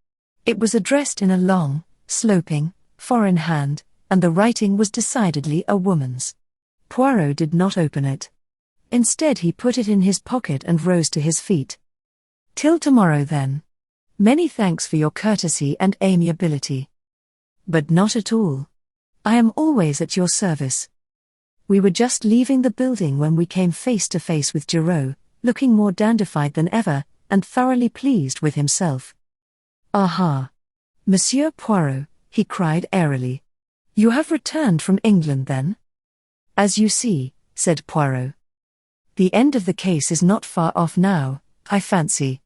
It was addressed in a long, sloping, foreign hand, and the writing was decidedly a woman's. Poirot did not open it. Instead he put it in his pocket and rose to his feet. "Till tomorrow then. Many thanks for your courtesy and amiability. But not at all. I am always at your service." We were just leaving the building when we came face to face with Giraud, looking more dandified than ever, and thoroughly pleased with himself. "Aha! Monsieur Poirot," he cried airily. "You have returned from England then?" "As you see," said Poirot. "The end of the case is not far off now, I fancy."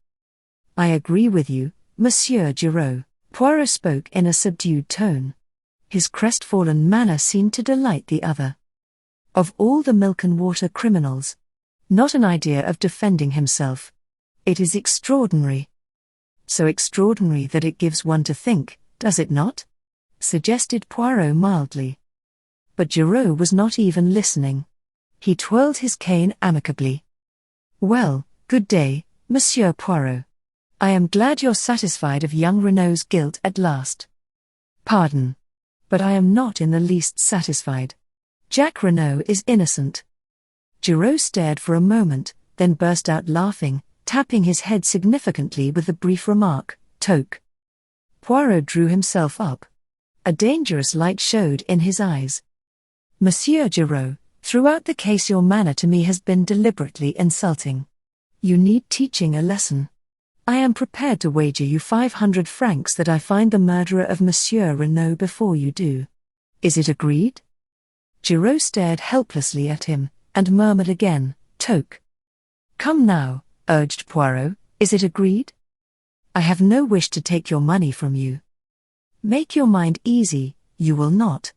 "I agree with you, Monsieur Giraud," Poirot spoke in a subdued tone. His crestfallen manner seemed to delight the other. "Of all the milk and water criminals. Not an idea of defending himself. It is extraordinary. So extraordinary that it gives one to think, does it not?" suggested Poirot mildly. But Giraud was not even listening. He twirled his cane amicably. "Well, good day, Monsieur Poirot. I am glad you're satisfied of young Renaud's guilt at last." "Pardon. But I am not in the least satisfied. Jack Renaud is innocent." Giraud stared for a moment, then burst out laughing, tapping his head significantly with the brief remark, "Toque." Poirot drew himself up. A dangerous light showed in his eyes. "Monsieur Giraud, throughout the case your manner to me has been deliberately insulting. You need teaching a lesson. I am prepared to wager you 500 francs that I find the murderer of Monsieur Renaud before you do. Is it agreed?" Giraud stared helplessly at him, and murmured again, "Toque." "Come now," urged Poirot, "is it agreed? I have no wish to take your money from you. Make your mind easy, you will not."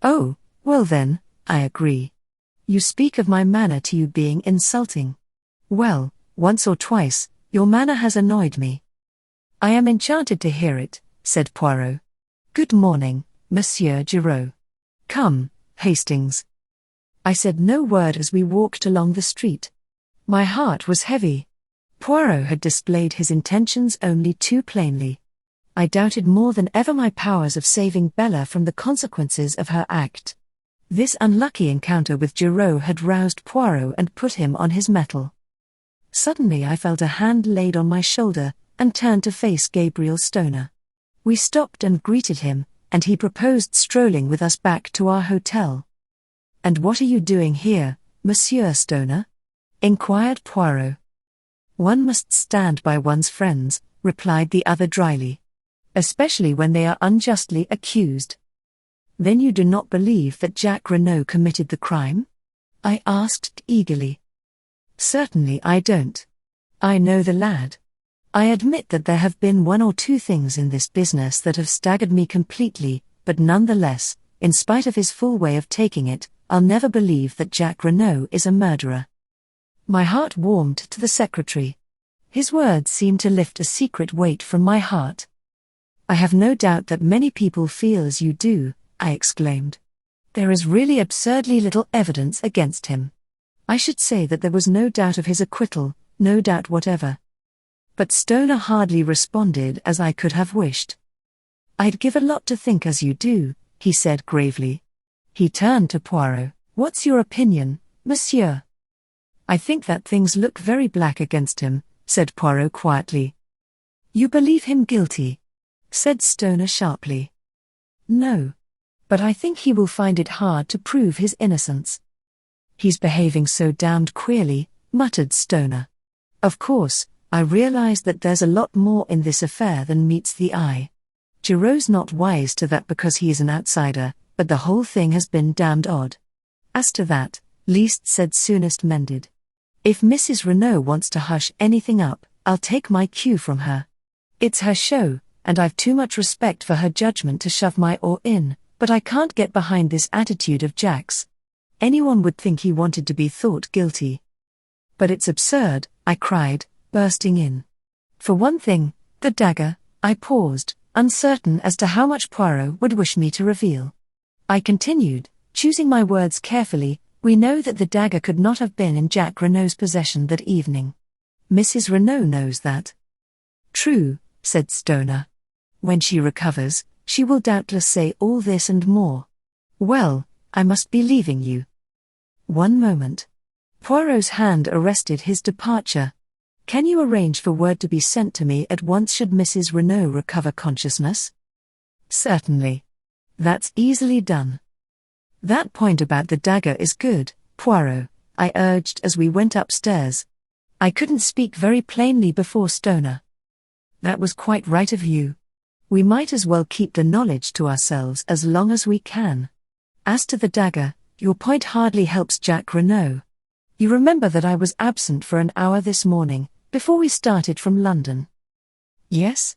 "Oh, well then, I agree. You speak of my manner to you being insulting. Well, once or twice, your manner has annoyed me." "I am enchanted to hear it," said Poirot. "Good morning, Monsieur Giraud. Come, Hastings." I said no word as we walked along the street. My heart was heavy. Poirot had displayed his intentions only too plainly. I doubted more than ever my powers of saving Bella from the consequences of her act. This unlucky encounter with Giraud had roused Poirot and put him on his mettle. Suddenly I felt a hand laid on my shoulder, and turned to face Gabriel Stoner. We stopped and greeted him, and he proposed strolling with us back to our hotel. "And what are you doing here, Monsieur Stoner?" inquired Poirot. "One must stand by one's friends," replied the other dryly. "Especially when they are unjustly accused." "Then you do not believe that Jack Renaud committed the crime?" I asked eagerly. "Certainly I don't. I know the lad. I admit that there have been one or two things in this business that have staggered me completely, but nonetheless, in spite of his full way of taking it, I'll never believe that Jack Renaud is a murderer." My heart warmed to the secretary. His words seemed to lift a secret weight from my heart. "I have no doubt that many people feel as you do," I exclaimed. "There is really absurdly little evidence against him. I should say that there was no doubt of his acquittal, no doubt whatever." But Stoner hardly responded as I could have wished. "I'd give a lot to think as you do," he said gravely. He turned to Poirot. "What's your opinion, monsieur?" "I think that things look very black against him," said Poirot quietly. "You believe him guilty?" said Stoner sharply. "No. But I think he will find it hard to prove his innocence." "He's behaving so damned queerly," muttered Stoner. "Of course, I realize that there's a lot more in this affair than meets the eye. Giraud's not wise to that because he is an outsider, but the whole thing has been damned odd. As to that, least said soonest mended. If Mrs. Renaud wants to hush anything up, I'll take my cue from her. It's her show, and I've too much respect for her judgment to shove my oar in, but I can't get behind this attitude of Jack's. Anyone would think he wanted to be thought guilty." "But it's absurd," I cried, bursting in. "For one thing, the dagger." I paused, uncertain as to how much Poirot would wish me to reveal. I continued, choosing my words carefully. "We know that the dagger could not have been in Jack Renaud's possession that evening. Mrs. Renaud knows that." "True," said Stoner. "When she recovers, she will doubtless say all this and more. Well, I must be leaving you. One moment. Poirot's hand arrested his departure. Can you arrange for word to be sent to me at once should Mrs. Renauld recover consciousness? Certainly. That's easily done. That point about the dagger is good, Poirot, I urged as we went upstairs. I couldn't speak very plainly before Stoner. That was quite right of you. We might as well keep the knowledge to ourselves as long as we can. As to the dagger, your point hardly helps Jack Renauld. You remember that I was absent for an hour this morning, before we started from London. Yes?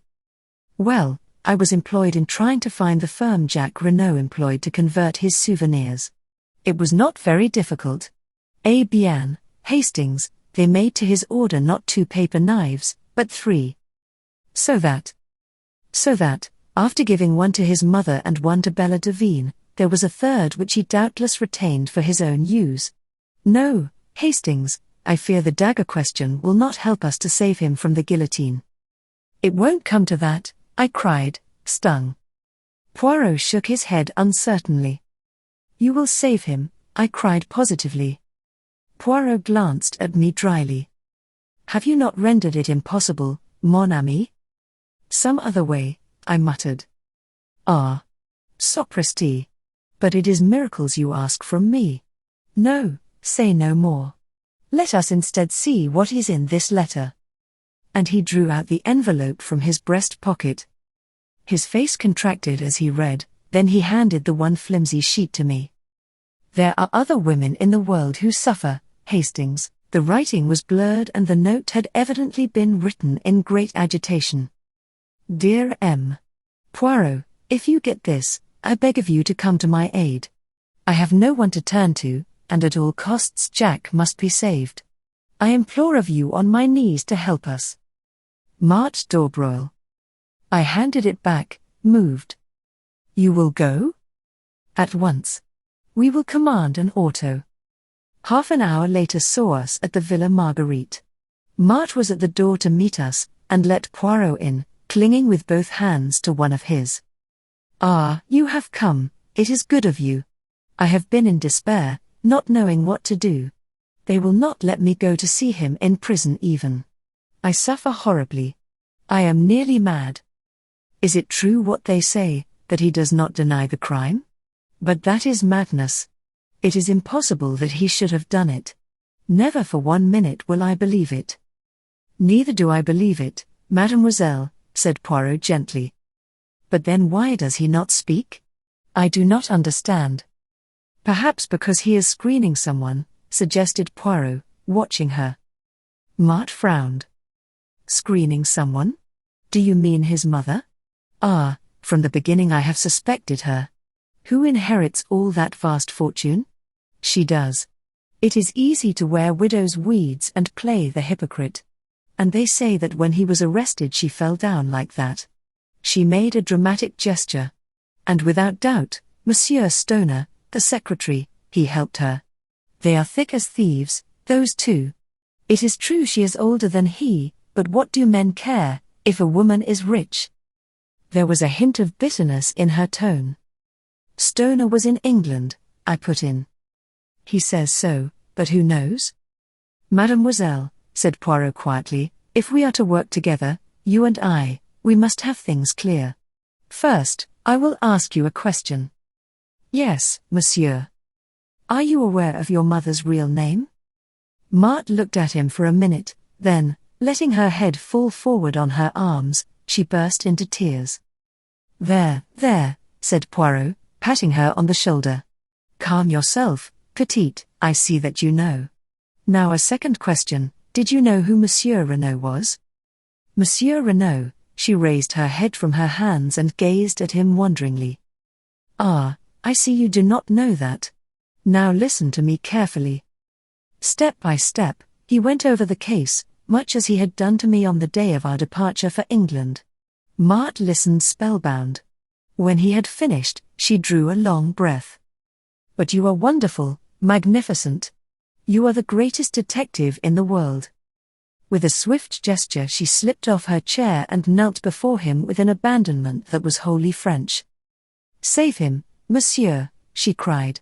Well, I was employed in trying to find the firm Jack Renauld employed to convert his souvenirs. It was not very difficult. Bien, Hastings, they made to his order not 2 paper knives, but 3. So that, after giving one to his mother and one to Bella Devine, there was a third which he doubtless retained for his own use. No, Hastings, I fear the dagger question will not help us to save him from the guillotine. It won't come to that, I cried, stung. Poirot shook his head uncertainly. You will save him, I cried positively. Poirot glanced at me dryly. Have you not rendered it impossible, mon ami? Some other way, I muttered. Ah. Sapristi. But it is miracles you ask from me. No, say no more. Let us instead see what is in this letter. And he drew out the envelope from his breast pocket. His face contracted as he read, then he handed the one flimsy sheet to me. There are other women in the world who suffer, Hastings. The writing was blurred and the note had evidently been written in great agitation. Dear M. Poirot, if you get this, I beg of you to come to my aid. I have no one to turn to, and at all costs Jack must be saved. I implore of you on my knees to help us. Mart D'Orbroil. I handed it back, moved. You will go? At once. We will command an auto. Half an hour later saw us at the Villa Marguerite. Mart was at the door to meet us, and let Poirot in, clinging with both hands to one of his. Ah, you have come, it is good of you. I have been in despair, not knowing what to do. They will not let me go to see him in prison even. I suffer horribly. I am nearly mad. Is it true what they say, that he does not deny the crime? But that is madness. It is impossible that he should have done it. Never for 1 minute will I believe it. Neither do I believe it, mademoiselle, said Poirot gently. But then why does he not speak? I do not understand. Perhaps because he is screening someone, suggested Poirot, watching her. Mart frowned. Screening someone? Do you mean his mother? Ah, from the beginning I have suspected her. Who inherits all that vast fortune? She does. It is easy to wear widow's weeds and play the hypocrite. And they say that when he was arrested she fell down like that. She made a dramatic gesture. And without doubt, Monsieur Stoner, the secretary, he helped her. They are thick as thieves, those two. It is true she is older than he, but what do men care, if a woman is rich? There was a hint of bitterness in her tone. Stoner was in England, I put in. He says so, but who knows? Mademoiselle, said Poirot quietly, if we are to work together, you and I, we must have things clear. First, I will ask you a question. Yes, monsieur. Are you aware of your mother's real name? Mart looked at him for a minute, then, letting her head fall forward on her arms, she burst into tears. There, said Poirot, patting her on the shoulder. Calm yourself, petite, I see that you know. Now a second question, did you know who Monsieur Renauld was? Monsieur Renauld, she raised her head from her hands and gazed at him wonderingly. Ah, I see you do not know that. Now listen to me carefully. Step by step, he went over the case, much as he had done to me on the day of our departure for England. Mart listened spellbound. When he had finished, she drew a long breath. But you are wonderful, magnificent. You are the greatest detective in the world. With a swift gesture she slipped off her chair and knelt before him with an abandonment that was wholly French. Save him, monsieur, she cried.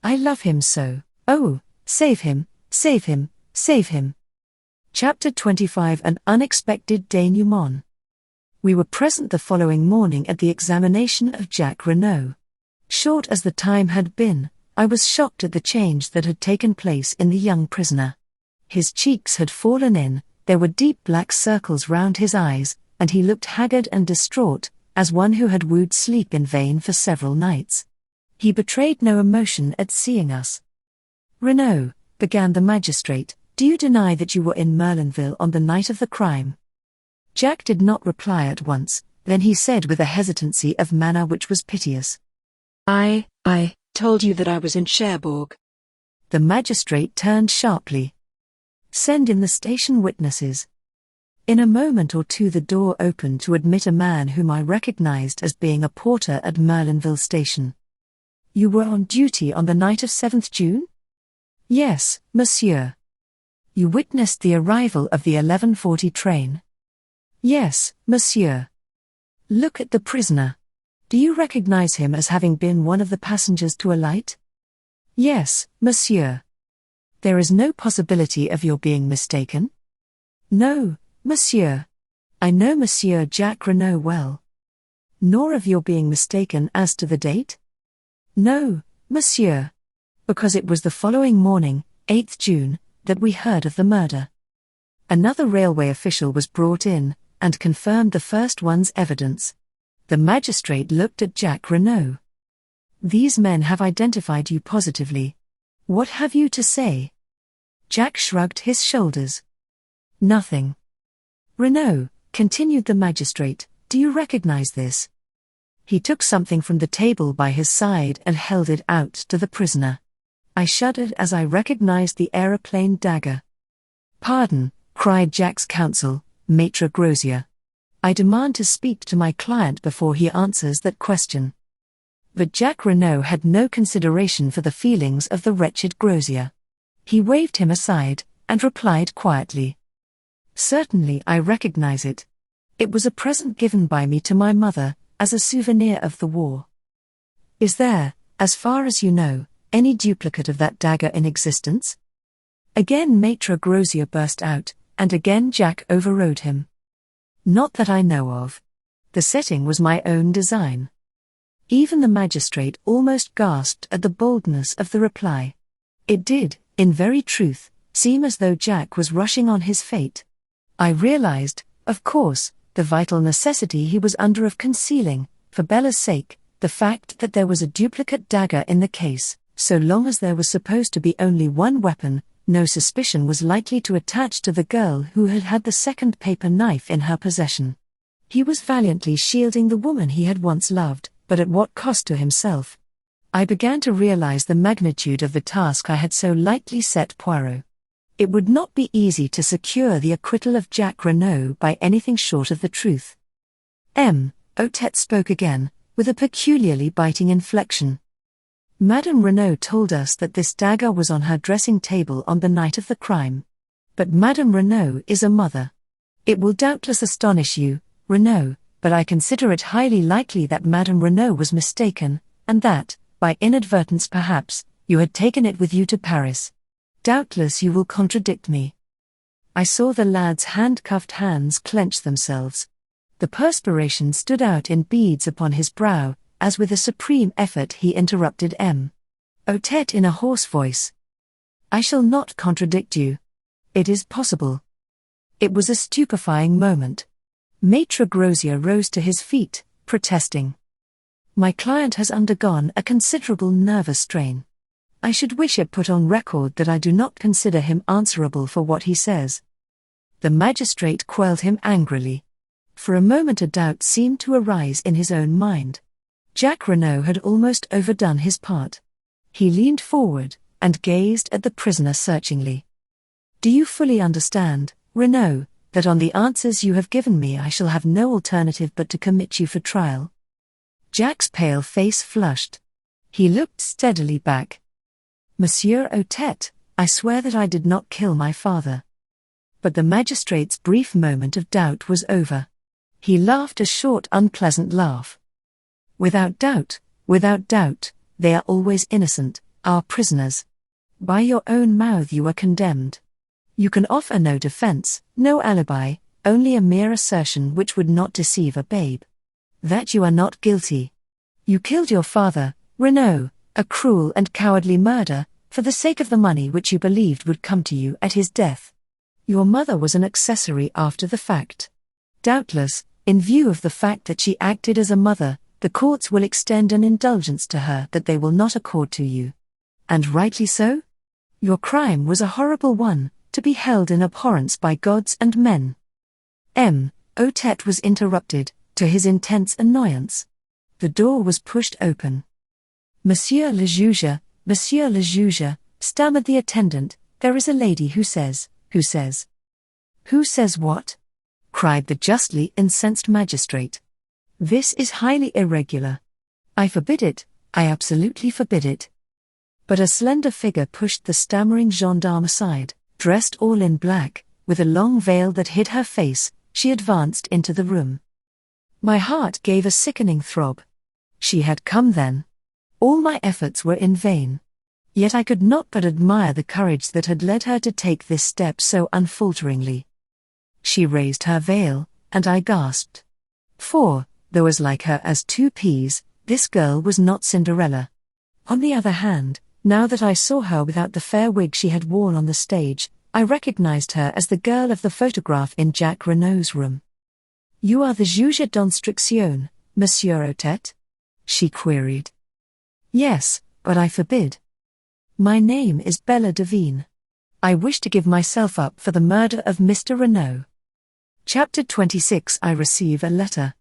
I love him so, Oh, save him, save him, save him. Chapter 25 An Unexpected Denouement. We were present the following morning at the examination of Jack Renauld. Short as the time had been, I was shocked at the change that had taken place in the young prisoner. His cheeks had fallen in, there were deep black circles round his eyes, and he looked haggard and distraught, as one who had wooed sleep in vain for several nights. He betrayed no emotion at seeing us. "Renauld," began the magistrate, "do you deny that you were in Merlinville on the night of the crime?" Jack did not reply at once, then he said with a hesitancy of manner which was piteous, I told you that I was in Cherbourg." The magistrate turned sharply. "Send in the station witnesses." In a moment or two the door opened to admit a man whom I recognized as being a porter at Merlinville station. "You were on duty on the night of 7th June? "Yes, monsieur." "You witnessed the arrival of the 11:40 train?" "Yes, monsieur." "Look at the prisoner. Do you recognize him as having been one of the passengers to alight?" "Yes, monsieur." "There is no possibility of your being mistaken?" "No, monsieur. I know Monsieur Jack Renauld well." "Nor of your being mistaken as to the date?" "No, monsieur. Because it was the following morning, 8th June, that we heard of the murder." Another railway official was brought in, and confirmed the first one's evidence. The magistrate looked at Jack Renauld. "These men have identified you positively. What have you to say?" Jack shrugged his shoulders. "Nothing." "Renauld," continued the magistrate, "do you recognize this?" He took something from the table by his side and held it out to the prisoner. I shuddered as I recognized the aeroplane dagger. "Pardon," cried Jack's counsel, Maître Grosier. "I demand to speak to my client before he answers that question." But Jack Renauld had no consideration for the feelings of the wretched Grosier. He waved him aside, and replied quietly, "Certainly I recognize it. It was a present given by me to my mother, as a souvenir of the war." "Is there, as far as you know, any duplicate of that dagger in existence?" Again Maître Grosier burst out, and again Jack overrode him. "Not that I know of. The setting was my own design." Even the magistrate almost gasped at the boldness of the reply. It did, in very truth, seem as though Jack was rushing on his fate. I realized, of course, the vital necessity he was under of concealing, for Bella's sake, the fact that there was a duplicate dagger in the case. So long as there was supposed to be only one weapon, no suspicion was likely to attach to the girl who had had the second paper knife in her possession. He was valiantly shielding the woman he had once loved, but at what cost to himself? I began to realize the magnitude of the task I had so lightly set Poirot. It would not be easy to secure the acquittal of Jack Renauld by anything short of the truth. Otette spoke again, with a peculiarly biting inflection. "Madame Renauld told us that this dagger was on her dressing table on the night of the crime. But Madame Renauld is a mother. It will doubtless astonish you, Renauld, but I consider it highly likely that Madame Renauld was mistaken, and that, by inadvertence perhaps, you had taken it with you to Paris. Doubtless you will contradict me." I saw the lad's handcuffed hands clench themselves. The perspiration stood out in beads upon his brow, as with a supreme effort he interrupted Otette in a hoarse voice. "I shall not contradict you. It is possible." It was a stupefying moment. Maître Grosier rose to his feet, protesting. "My client has undergone a considerable nervous strain. I should wish it put on record that I do not consider him answerable for what he says." The magistrate quelled him angrily. For a moment a doubt seemed to arise in his own mind. Jack Renauld had almost overdone his part. He leaned forward, and gazed at the prisoner searchingly. "Do you fully understand, Renauld, that on the answers you have given me I shall have no alternative but to commit you for trial?" Jack's pale face flushed. He looked steadily back. "Monsieur Otette, I swear that I did not kill my father." But the magistrate's brief moment of doubt was over. He laughed a short, unpleasant laugh. Without doubt, they are always innocent, our prisoners. By your own mouth you are condemned. You can offer no defense, no alibi, only a mere assertion which would not deceive a babe. That you are not guilty. You killed your father, Renauld, a cruel and cowardly murder, for the sake of the money which you believed would come to you at his death. Your mother was an accessory after the fact. Doubtless, in view of the fact that she acted as a mother, the courts will extend an indulgence to her that they will not accord to you. And rightly so? Your crime was a horrible one, to be held in abhorrence by gods and men. Otet was interrupted, to his intense annoyance. The door was pushed open. Monsieur le juge, stammered the attendant, there is a lady who says. Who says what? Cried the justly incensed magistrate. This is highly irregular. I forbid it, I absolutely forbid it. But a slender figure pushed the stammering gendarme aside. Dressed all in black, with a long veil that hid her face, she advanced into the room. My heart gave a sickening throb. She had come then. All my efforts were in vain. Yet I could not but admire the courage that had led her to take this step so unfalteringly. She raised her veil, and I gasped. For, though as like her as two peas, this girl was not Cinderella. On the other hand, now that I saw her without the fair wig she had worn on the stage, I recognized her as the girl of the photograph in Jacques Renaud's room. You are the juge d'instruction, Monsieur Otet? She queried. Yes, but I forbid. My name is Bella Devine. I wish to give myself up for the murder of Mr. Renauld. Chapter 26. I receive a letter.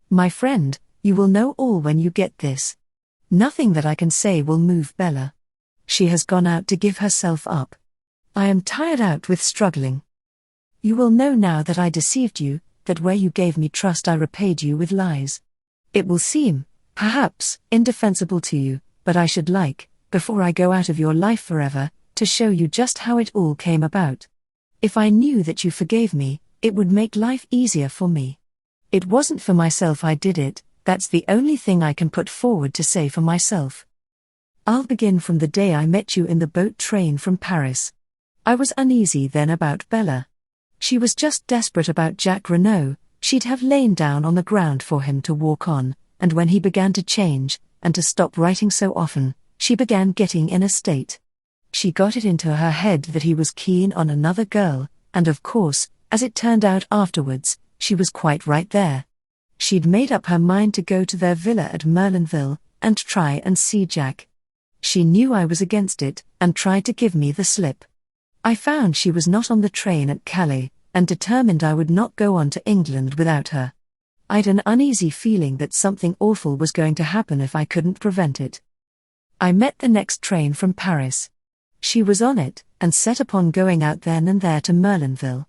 My friend, you will know all when you get this. Nothing that I can say will move Bella. She has gone out to give herself up. I am tired out with struggling. You will know now that I deceived you, that where you gave me trust I repaid you with lies. It will seem, perhaps, indefensible to you, but I should like, before I go out of your life forever, to show you just how it all came about. If I knew that you forgave me, it would make life easier for me. It wasn't for myself I did it, that's the only thing I can put forward to say for myself. I'll begin from the day I met you in the boat train from Paris. I was uneasy then about Bella. She was just desperate about Jacques Renaud, she'd have lain down on the ground for him to walk on, and when he began to change, and to stop writing so often, she began getting in a state. She got it into her head that he was keen on another girl, and of course, as it turned out afterwards, she was quite right there. She'd made up her mind to go to their villa at Merlinville, and try and see Jack. She knew I was against it, and tried to give me the slip. I found she was not on the train at Calais, and determined I would not go on to England without her. I'd an uneasy feeling that something awful was going to happen if I couldn't prevent it. I met the next train from Paris. She was on it, and set upon going out then and there to Merlinville.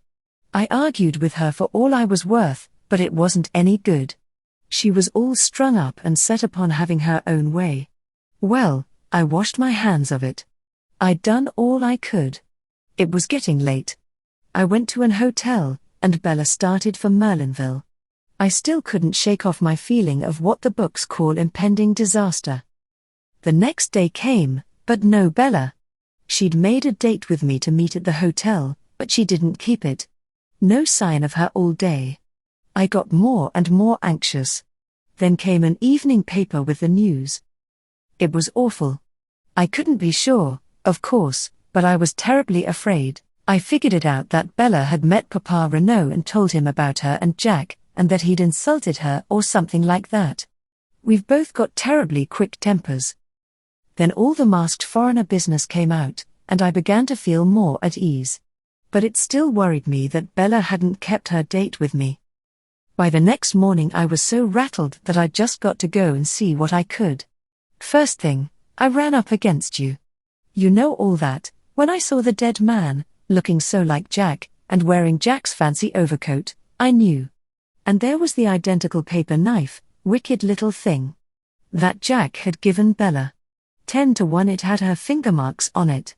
I argued with her for all I was worth, but it wasn't any good. She was all strung up and set upon having her own way. Well, I washed my hands of it. I'd done all I could. It was getting late. I went to an hotel, and Bella started for Merlinville. I still couldn't shake off my feeling of what the books call impending disaster. The next day came, but no Bella. She'd made a date with me to meet at the hotel, but she didn't keep it. No sign of her all day. I got more and more anxious. Then came an evening paper with the news. It was awful. I couldn't be sure, of course, but I was terribly afraid. I figured it out that Bella had met Papa Renaud and told him about her and Jack, and that he'd insulted her or something like that. We've both got terribly quick tempers. Then all the masked foreigner business came out, and I began to feel more at ease. But it still worried me that Bella hadn't kept her date with me. By the next morning I was so rattled that I'd just got to go and see what I could. First thing, I ran up against you. You know all that, when I saw the dead man, looking so like Jack, and wearing Jack's fancy overcoat, I knew. And there was the identical paper knife, wicked little thing. That Jack had given Bella. 10 to 1 it had her finger marks on it.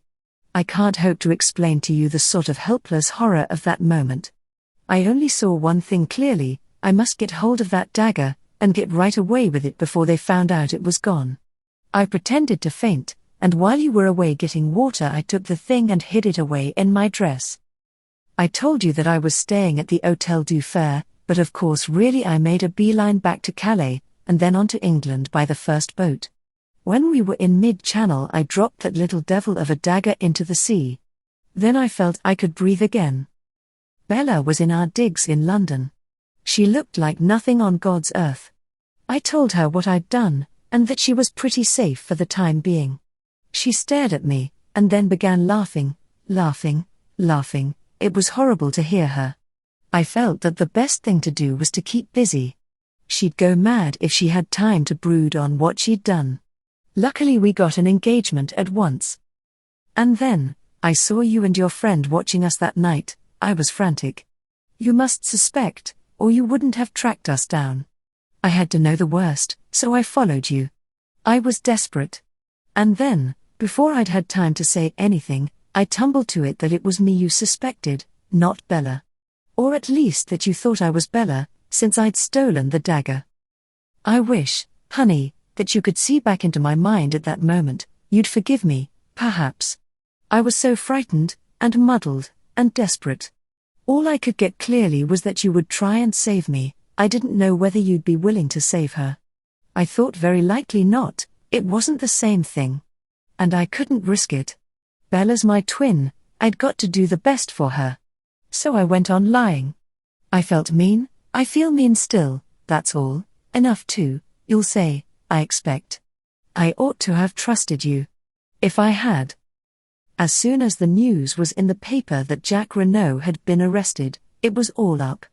I can't hope to explain to you the sort of helpless horror of that moment. I only saw one thing clearly, I must get hold of that dagger, and get right away with it before they found out it was gone. I pretended to faint, and while you were away getting water I took the thing and hid it away in my dress. I told you that I was staying at the Hôtel du Fer, but of course really I made a beeline back to Calais, and then on to England by the first boat. When we were in mid-channel I dropped that little devil of a dagger into the sea. Then I felt I could breathe again. Bella was in our digs in London. She looked like nothing on God's earth. I told her what I'd done, and that she was pretty safe for the time being. She stared at me, and then began laughing. It was horrible to hear her. I felt that the best thing to do was to keep busy. She'd go mad if she had time to brood on what she'd done. Luckily we got an engagement at once. And then, I saw you and your friend watching us that night. I was frantic. You must suspect, or you wouldn't have tracked us down. I had to know the worst, so I followed you. I was desperate. And then, before I'd had time to say anything, I tumbled to it that it was me you suspected, not Bella. Or at least that you thought I was Bella, since I'd stolen the dagger. I wish, honey, that you could see back into my mind at that moment. You'd forgive me, perhaps. I was so frightened, and muddled, and desperate. All I could get clearly was that you would try and save me. I didn't know whether you'd be willing to save her. I thought very likely not. It wasn't the same thing. And I couldn't risk it. Bella's my twin, I'd got to do the best for her. So I went on lying. I felt mean, I feel mean still, that's all. Enough too, you'll say, I expect. I ought to have trusted you. If I had. As soon as the news was in the paper that Jack Renauld had been arrested, it was all up.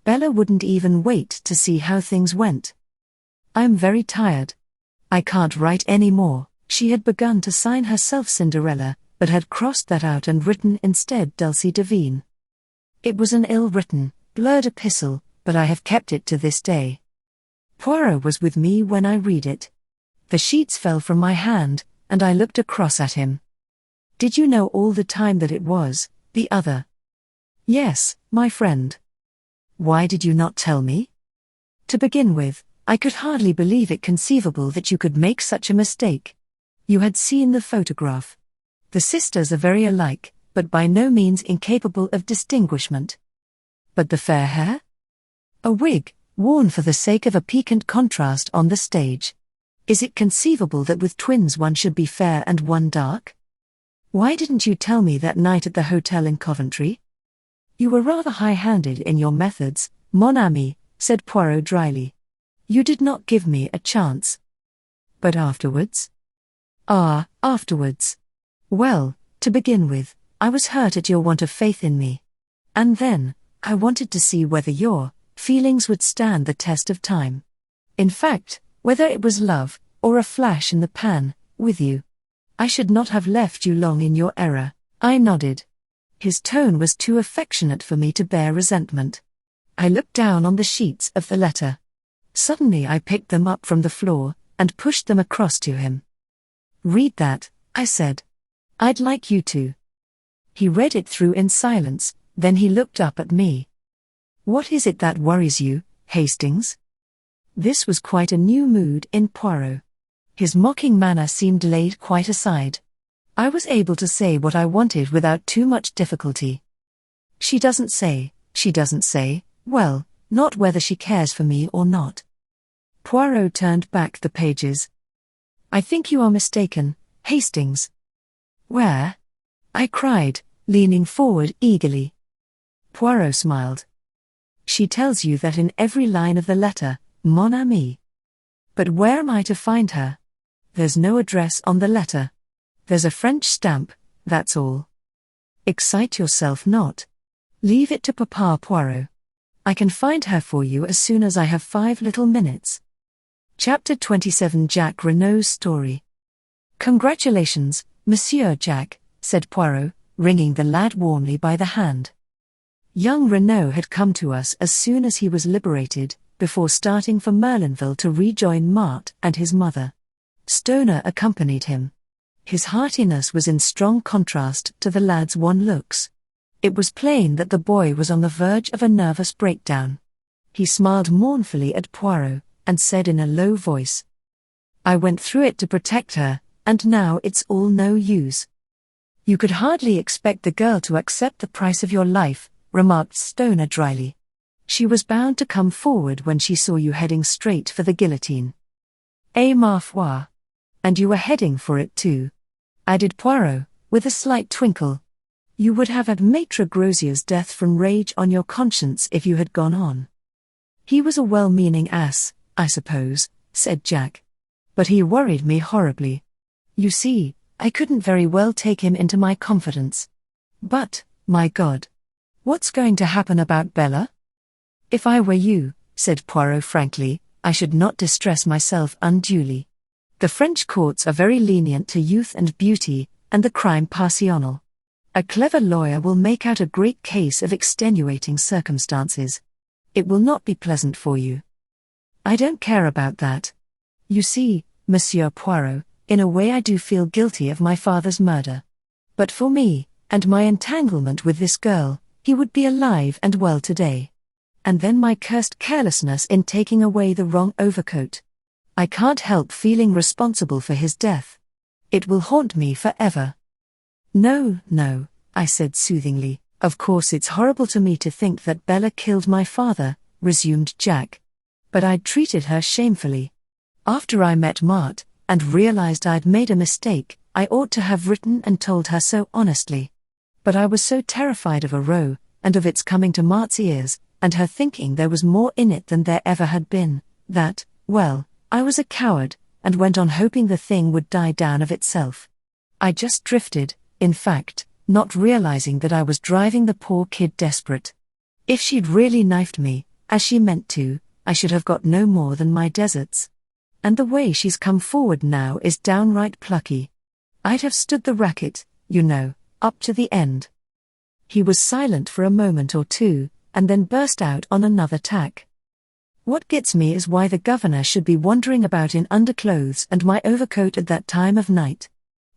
Bella wouldn't even wait to see how things went. I'm very tired. I can't write any more. She had begun to sign herself Cinderella, but had crossed that out and written instead Dulcie Devine. It was an ill-written, blurred epistle, but I have kept it to this day. Poirot was with me when I read it. The sheets fell from my hand, and I looked across at him. Did you know all the time that it was the other? Yes, my friend. Why did you not tell me? To begin with, I could hardly believe it conceivable that you could make such a mistake. You had seen the photograph. The sisters are very alike, but by no means incapable of distinguishment. But the fair hair? A wig, worn for the sake of a piquant contrast on the stage. Is it conceivable that with twins one should be fair and one dark? Why didn't you tell me that night at the hotel in Coventry? You were rather high-handed in your methods, mon ami, said Poirot dryly. You did not give me a chance. But afterwards? Afterwards. Well, to begin with, I was hurt at your want of faith in me. And then, I wanted to see whether your feelings would stand the test of time. In fact, whether it was love, or a flash in the pan, with you. I should not have left you long in your error. I nodded. His tone was too affectionate for me to bear resentment. I looked down on the sheets of the letter. Suddenly I picked them up from the floor, and pushed them across to him. Read that, I said. I'd like you to. He read it through in silence, then he looked up at me. What is it that worries you, Hastings? This was quite a new mood in Poirot. His mocking manner seemed laid quite aside. I was able to say what I wanted without too much difficulty. She doesn't say, well, not whether she cares for me or not. Poirot turned back the pages. I think you are mistaken, Hastings. Where? I cried, leaning forward eagerly. Poirot smiled. She tells you that in every line of the letter, mon ami. But where am I to find her? There's no address on the letter. There's a French stamp, that's all. Excite yourself not. Leave it to Papa Poirot. I can find her for you as soon as I have 5 little minutes. Chapter 27 Jack Renaud's Story. Congratulations, Monsieur Jack, said Poirot, wringing the lad warmly by the hand. Young Renaud had come to us as soon as he was liberated, before starting for Merlinville to rejoin Marthe and his mother. Stoner accompanied him. His heartiness was in strong contrast to the lad's wan looks. It was plain that the boy was on the verge of a nervous breakdown. He smiled mournfully at Poirot, and said in a low voice, I went through it to protect her, and now it's all no use. You could hardly expect the girl to accept the price of your life, remarked Stoner dryly. She was bound to come forward when she saw you heading straight for the guillotine. Ma foi. And you were heading for it too, added Poirot, with a slight twinkle. You would have had Maître Grosier's death from rage on your conscience if you had gone on. He was a well-meaning ass, I suppose, said Jack. But he worried me horribly. You see, I couldn't very well take him into my confidence. But, my God, what's going to happen about Bella? If I were you, said Poirot frankly, I should not distress myself unduly. The French courts are very lenient to youth and beauty, and the crime passionnel. A clever lawyer will make out a great case of extenuating circumstances. It will not be pleasant for you. I don't care about that. You see, Monsieur Poirot, in a way I do feel guilty of my father's murder. But for me, and my entanglement with this girl, he would be alive and well today. And then my cursed carelessness in taking away the wrong overcoat. I can't help feeling responsible for his death. It will haunt me forever. No, I said soothingly. Of course it's horrible to me to think that Bella killed my father, resumed Jack. But I'd treated her shamefully. After I met Mart, and realized I'd made a mistake, I ought to have written and told her so honestly. But I was so terrified of a row, and of its coming to Mart's ears, and her thinking there was more in it than there ever had been, that, well, I was a coward, and went on hoping the thing would die down of itself. I just drifted, in fact, not realizing that I was driving the poor kid desperate. If she'd really knifed me, as she meant to, I should have got no more than my deserts. And the way she's come forward now is downright plucky. I'd have stood the racket, you know, up to the end. He was silent for a moment or two, and then burst out on another tack. What gets me is why the governor should be wandering about in underclothes and my overcoat at that time of night.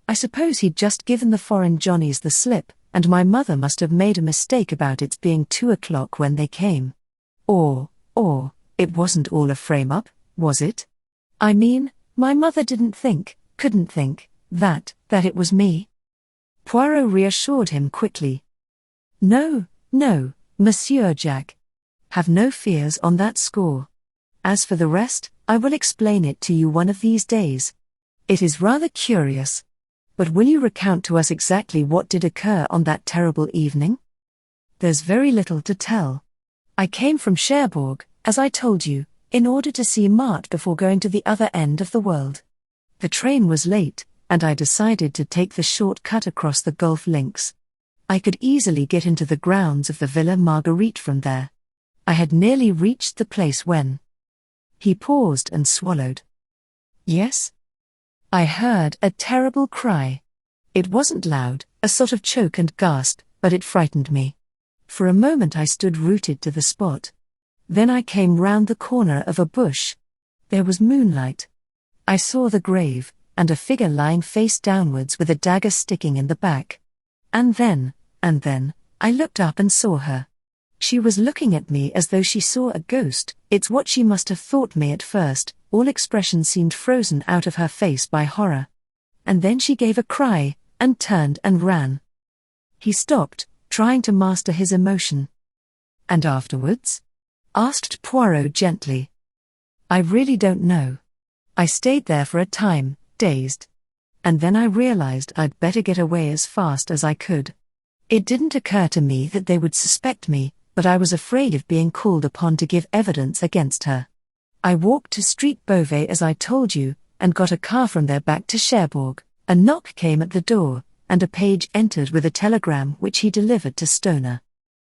I suppose he'd just given the foreign Johnnies the slip, and my mother must have made a mistake about its being 2 o'clock when they came. Or, it wasn't all a frame-up, was it? I mean, my mother couldn't think, that it was me. Poirot reassured him quickly. No, Monsieur Jack. Have no fears on that score. As for the rest, I will explain it to you one of these days. It is rather curious. But will you recount to us exactly what did occur on that terrible evening? There's very little to tell. I came from Cherbourg, as I told you, in order to see Mart before going to the other end of the world. The train was late, and I decided to take the short cut across the golf links. I could easily get into the grounds of the Villa Marguerite from there. I had nearly reached the place when... He paused and swallowed. Yes? I heard a terrible cry. It wasn't loud, a sort of choke and gasp, but it frightened me. For a moment I stood rooted to the spot. Then I came round the corner of a bush. There was moonlight. I saw the grave, and a figure lying face downwards with a dagger sticking in the back. And then, I looked up and saw her. She was looking at me as though she saw a ghost. It's what she must have thought me at first. All expression seemed frozen out of her face by horror. And then she gave a cry, and turned and ran. He stopped, trying to master his emotion. And afterwards? Asked Poirot gently. I really don't know. I stayed there for a time, dazed. And then I realized I'd better get away as fast as I could. It didn't occur to me that they would suspect me, but I was afraid of being called upon to give evidence against her. I walked to Street Beauvais as I told you, and got a car from there back to Cherbourg. A knock came at the door, and a page entered with a telegram which he delivered to Stoner.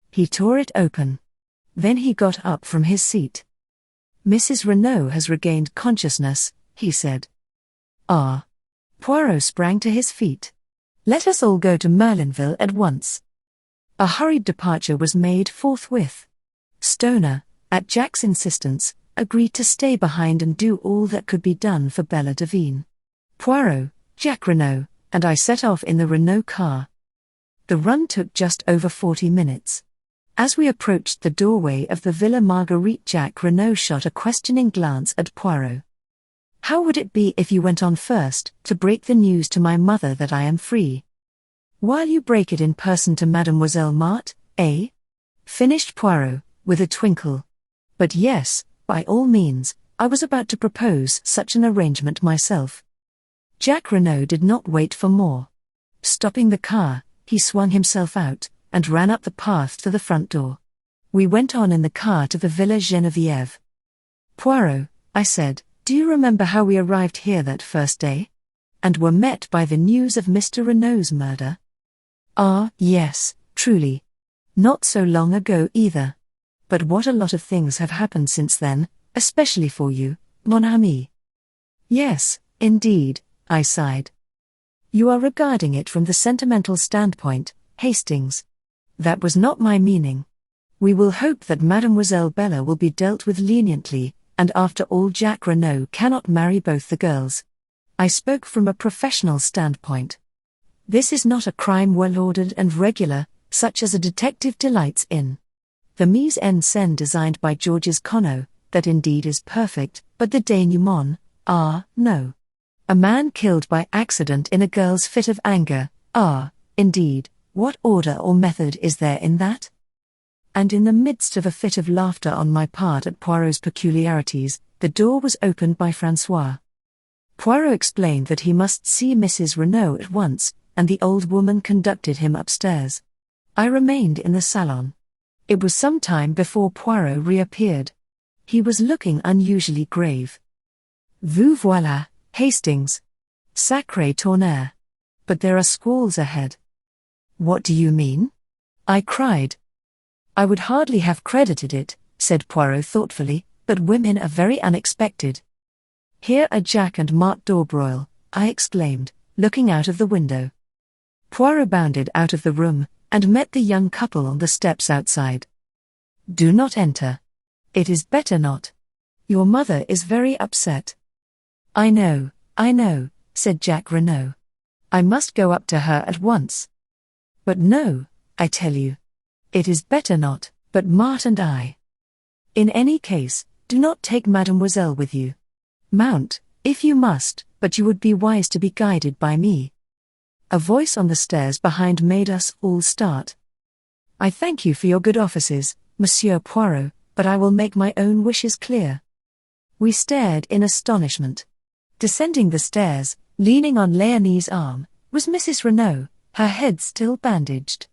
He tore it open. Then he got up from his seat. Mrs. Renauld has regained consciousness, he said. Ah. Poirot sprang to his feet. Let us all go to Merlinville at once. A hurried departure was made forthwith. Stoner, at Jack's insistence, agreed to stay behind and do all that could be done for Bella Devine. Poirot, Jack Renauld, and I set off in the Renault car. The run took just over 40 minutes. As we approached the doorway of the Villa Marguerite, Jack Renauld shot a questioning glance at Poirot. How would it be if you went on first, to break the news to my mother that I am free? While you break it in person to Mademoiselle Marthe, eh? Finished Poirot, with a twinkle. But yes, by all means, I was about to propose such an arrangement myself. Jack Renaud did not wait for more. Stopping the car, he swung himself out, and ran up the path to the front door. We went on in the car to the Villa Geneviève. Poirot, I said, do you remember how we arrived here that first day? And were met by the news of Mr. Renaud's murder? Ah, yes, truly. Not so long ago either. But what a lot of things have happened since then, especially for you, mon ami. Yes, indeed, I sighed. You are regarding it from the sentimental standpoint, Hastings. That was not my meaning. We will hope that Mademoiselle Bella will be dealt with leniently, and after all Jack Renaud cannot marry both the girls. I spoke from a professional standpoint. This is not a crime well ordered and regular, such as a detective delights in. The mise en scène designed by Georges Conneau, that indeed is perfect, but the denouement, no. A man killed by accident in a girl's fit of anger, indeed, what order or method is there in that? And in the midst of a fit of laughter on my part at Poirot's peculiarities, the door was opened by François. Poirot explained that he must see Mrs. Renaud at once, and the old woman conducted him upstairs. I remained in the salon. It was some time before Poirot reappeared. He was looking unusually grave. Vous voilà, Hastings. Sacré tonnerre. But there are squalls ahead. What do you mean? I cried. I would hardly have credited it, said Poirot thoughtfully, but women are very unexpected. Here are Jack and Marthe d'Aubroil, I exclaimed, looking out of the window. Poirot bounded out of the room, and met the young couple on the steps outside. Do not enter. It is better not. Your mother is very upset. I know, said Jack Renaud. I must go up to her at once. But no, I tell you. It is better not, but Marthe and I. In any case, do not take Mademoiselle with you. Mount, if you must, but you would be wise to be guided by me. A voice on the stairs behind made us all start. I thank you for your good offices, Monsieur Poirot, but I will make my own wishes clear. We stared in astonishment. Descending the stairs, leaning on Léonie's arm, was Mrs. Renaud, her head still bandaged.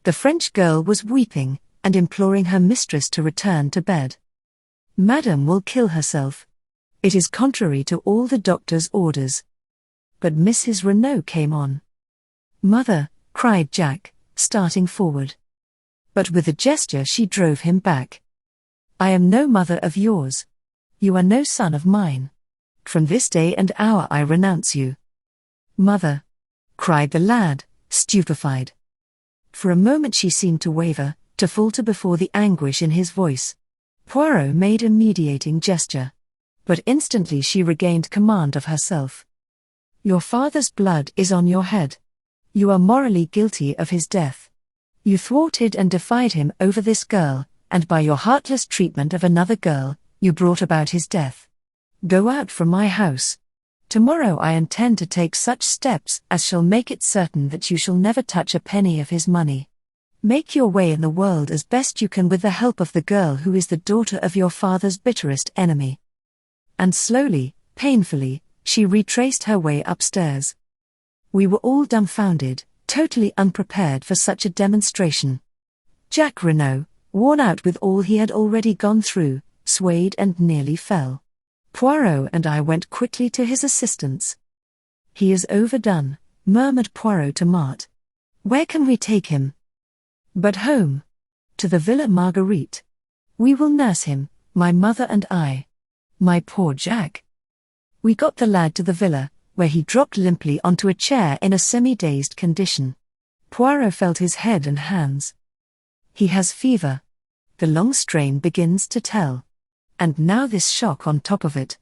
The French girl was weeping, and imploring her mistress to return to bed. Madame will kill herself. It is contrary to all the doctor's orders. But Mrs. Renaud came on. Mother, cried Jack, starting forward. But with a gesture she drove him back. I am no mother of yours. You are no son of mine. From this day and hour I renounce you. Mother, cried the lad, stupefied. For a moment she seemed to waver, to falter before the anguish in his voice. Poirot made a mediating gesture. But instantly she regained command of herself. Your father's blood is on your head. You are morally guilty of his death. You thwarted and defied him over this girl, and by your heartless treatment of another girl, you brought about his death. Go out from my house. Tomorrow I intend to take such steps as shall make it certain that you shall never touch a penny of his money. Make your way in the world as best you can with the help of the girl who is the daughter of your father's bitterest enemy. And slowly, painfully, she retraced her way upstairs. We were all dumbfounded, totally unprepared for such a demonstration. Jack Renaud, worn out with all he had already gone through, swayed and nearly fell. Poirot and I went quickly to his assistance. He is overdone, murmured Poirot to Marthe. Where can we take him? But home. To the Villa Marguerite. We will nurse him, my mother and I. My poor Jack. We got the lad to the villa, where he dropped limply onto a chair in a semi-dazed condition. Poirot felt his head and hands. He has fever. The long strain begins to tell. And now this shock on top of it.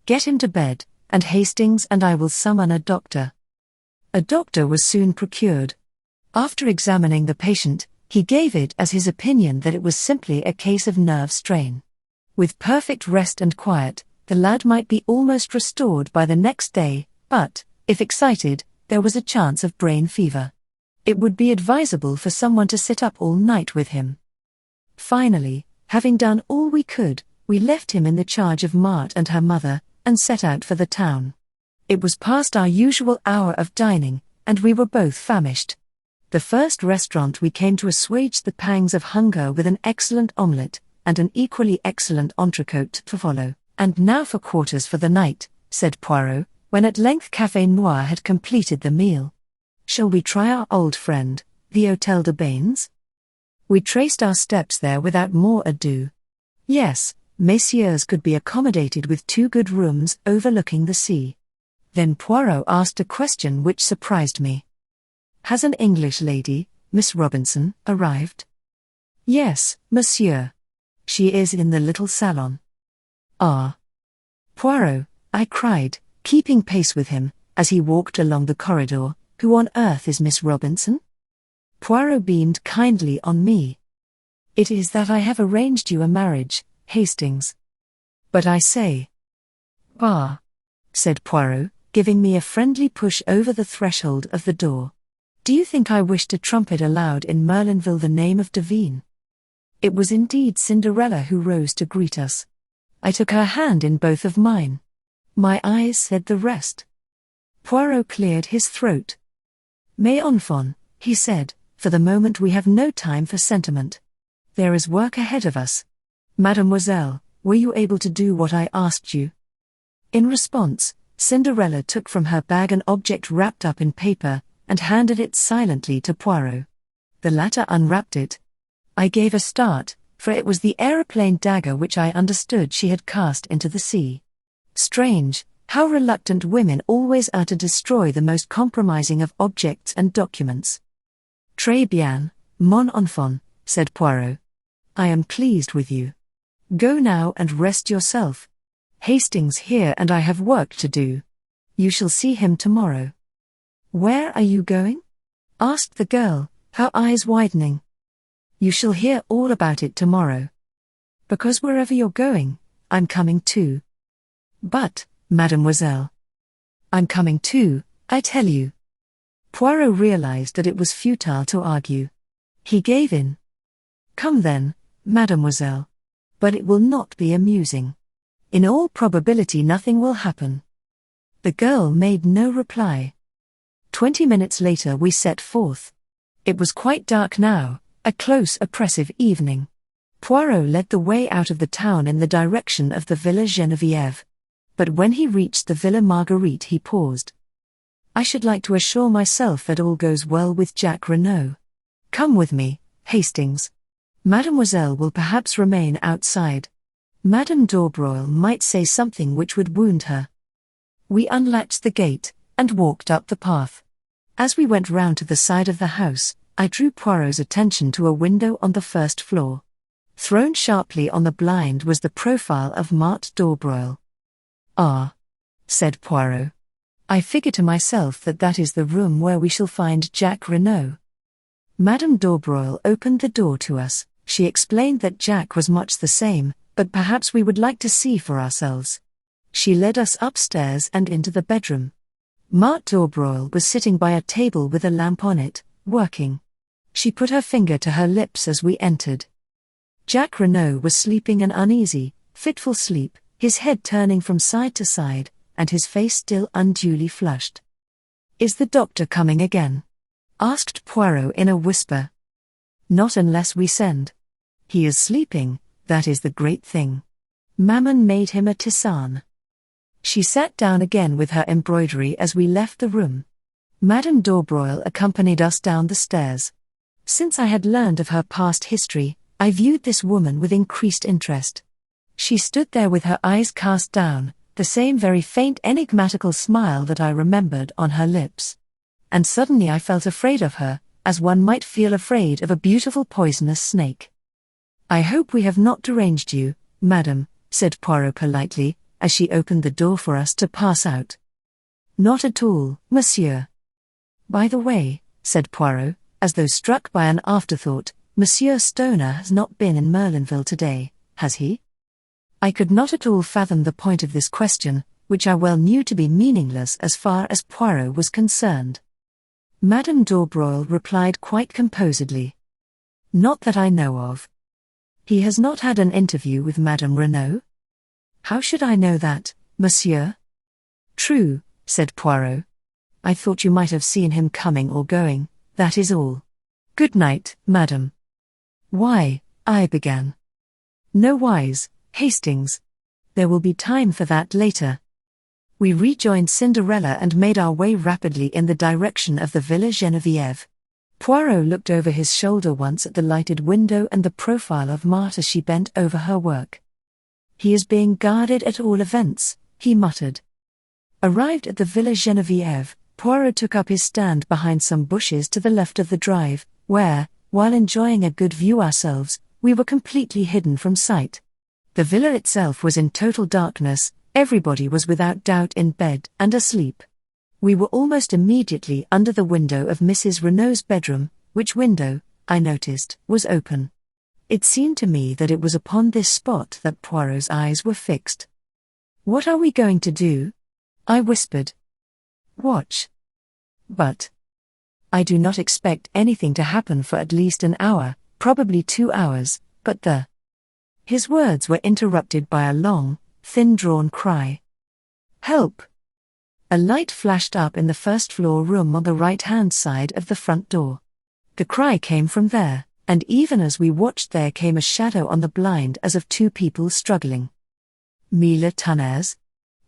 Get him to bed, and Hastings and I will summon a doctor. A doctor was soon procured. After examining the patient, he gave it as his opinion that it was simply a case of nerve strain. With perfect rest and quiet, the lad might be almost restored by the next day, but, if excited, there was a chance of brain fever. It would be advisable for someone to sit up all night with him. Finally, having done all we could, we left him in the charge of Marthe and her mother, and set out for the town. It was past our usual hour of dining, and we were both famished. The first restaurant we came to assuaged the pangs of hunger with an excellent omelette, and an equally excellent entrecôte to follow. "And now for quarters for the night," said Poirot, when at length Café Noir had completed the meal. "Shall we try our old friend, the Hôtel de Bains?" We traced our steps there without more ado. Yes, messieurs could be accommodated with 2 good rooms overlooking the sea. Then Poirot asked a question which surprised me. "Has an English lady, Miss Robinson, arrived?" "Yes, monsieur. She is in the little salon." "Ah." "Poirot," I cried, keeping pace with him, as he walked along the corridor, "who on earth is Miss Robinson?" Poirot beamed kindly on me. "It is that I have arranged you a marriage, Hastings." "But I say." "Bah," said Poirot, giving me a friendly push over the threshold of the door. "Do you think I wish to trumpet aloud in Merlinville the name of Devine?" It was indeed Cinderella who rose to greet us. I took her hand in both of mine. My eyes said the rest. Poirot cleared his throat. "Mes enfants," he said, "for the moment we have no time for sentiment. There is work ahead of us. Mademoiselle, were you able to do what I asked you?" In response, Cinderella took from her bag an object wrapped up in paper, and handed it silently to Poirot. The latter unwrapped it. I gave a start, for it was the aeroplane dagger which I understood she had cast into the sea. Strange, how reluctant women always are to destroy the most compromising of objects and documents. "Très bien, mon enfant," said Poirot. "I am pleased with you. Go now and rest yourself. Hastings here and I have work to do. You shall see him tomorrow." "Where are you going?" asked the girl, her eyes widening. "You shall hear all about it tomorrow. Because wherever you're going, I'm coming too." "But, mademoiselle." "I'm coming too, I tell you." Poirot realized that it was futile to argue. He gave in. "Come then, mademoiselle. But it will not be amusing. In all probability nothing will happen." The girl made no reply. 20 minutes later we set forth. It was quite dark now, a close, oppressive evening. Poirot led the way out of the town in the direction of the Villa Geneviève. But when he reached the Villa Marguerite he paused. "I should like to assure myself that all goes well with Jack Renaud. Come with me, Hastings. Mademoiselle will perhaps remain outside. Madame d'Aubroil might say something which would wound her." We unlatched the gate, and walked up the path. As we went round to the side of the house, I drew Poirot's attention to a window on the first floor. Thrown sharply on the blind was the profile of Marthe d'Aubroil. "Ah," said Poirot. "I figure to myself that that is the room where we shall find Jack Renaud." Madame d'Aubroil opened the door to us. She explained that Jack was much the same, but perhaps we would like to see for ourselves. She led us upstairs and into the bedroom. Marthe d'Aubroil was sitting by a table with a lamp on it, working. She put her finger to her lips as we entered. Jack Renaud was sleeping an uneasy, fitful sleep, his head turning from side to side, and his face still unduly flushed. "Is the doctor coming again?" asked Poirot in a whisper. "Not unless we send. He is sleeping, that is the great thing. Maman made him a tisane." She sat down again with her embroidery as we left the room. Madame d'Aubroil accompanied us down the stairs. Since I had learned of her past history, I viewed this woman with increased interest. She stood there with her eyes cast down, the same very faint enigmatical smile that I remembered on her lips. And suddenly I felt afraid of her, as one might feel afraid of a beautiful poisonous snake. "I hope we have not deranged you, madam," said Poirot politely, as she opened the door for us to pass out. "Not at all, monsieur." "By the way," said Poirot, as though struck by an afterthought, "Monsieur Stoner has not been in Merlinville today, has he?" I could not at all fathom the point of this question, which I well knew to be meaningless as far as Poirot was concerned. Madame d'Aubroil replied quite composedly. Not that I know of. He has not had an interview with Madame Renauld? How should I know that, monsieur? True, said Poirot. I thought you might have seen him coming or going, that is all. Good night, madam. Why, I began. No whys, Hastings. There will be time for that later. We rejoined Cinderella and made our way rapidly in the direction of the Villa Geneviève. Poirot looked over his shoulder once at the lighted window and the profile of Marthe as she bent over her work. He is being guarded at all events, he muttered. Arrived at the Villa Geneviève, Poirot took up his stand behind some bushes to the left of the drive, where, while enjoying a good view ourselves, we were completely hidden from sight. The villa itself was in total darkness, everybody was without doubt in bed and asleep. We were almost immediately under the window of Mrs. Renaud's bedroom, which window, I noticed, was open. It seemed to me that it was upon this spot that Poirot's eyes were fixed. What are we going to do? I whispered. Watch. But I do not expect anything to happen for at least an hour, probably 2 hours, but His words were interrupted by a long, thin-drawn cry. Help! A light flashed up in the first-floor room on the right-hand side of the front door. The cry came from there, and even as we watched there came a shadow on the blind as of 2 people struggling. Mille tonnerres!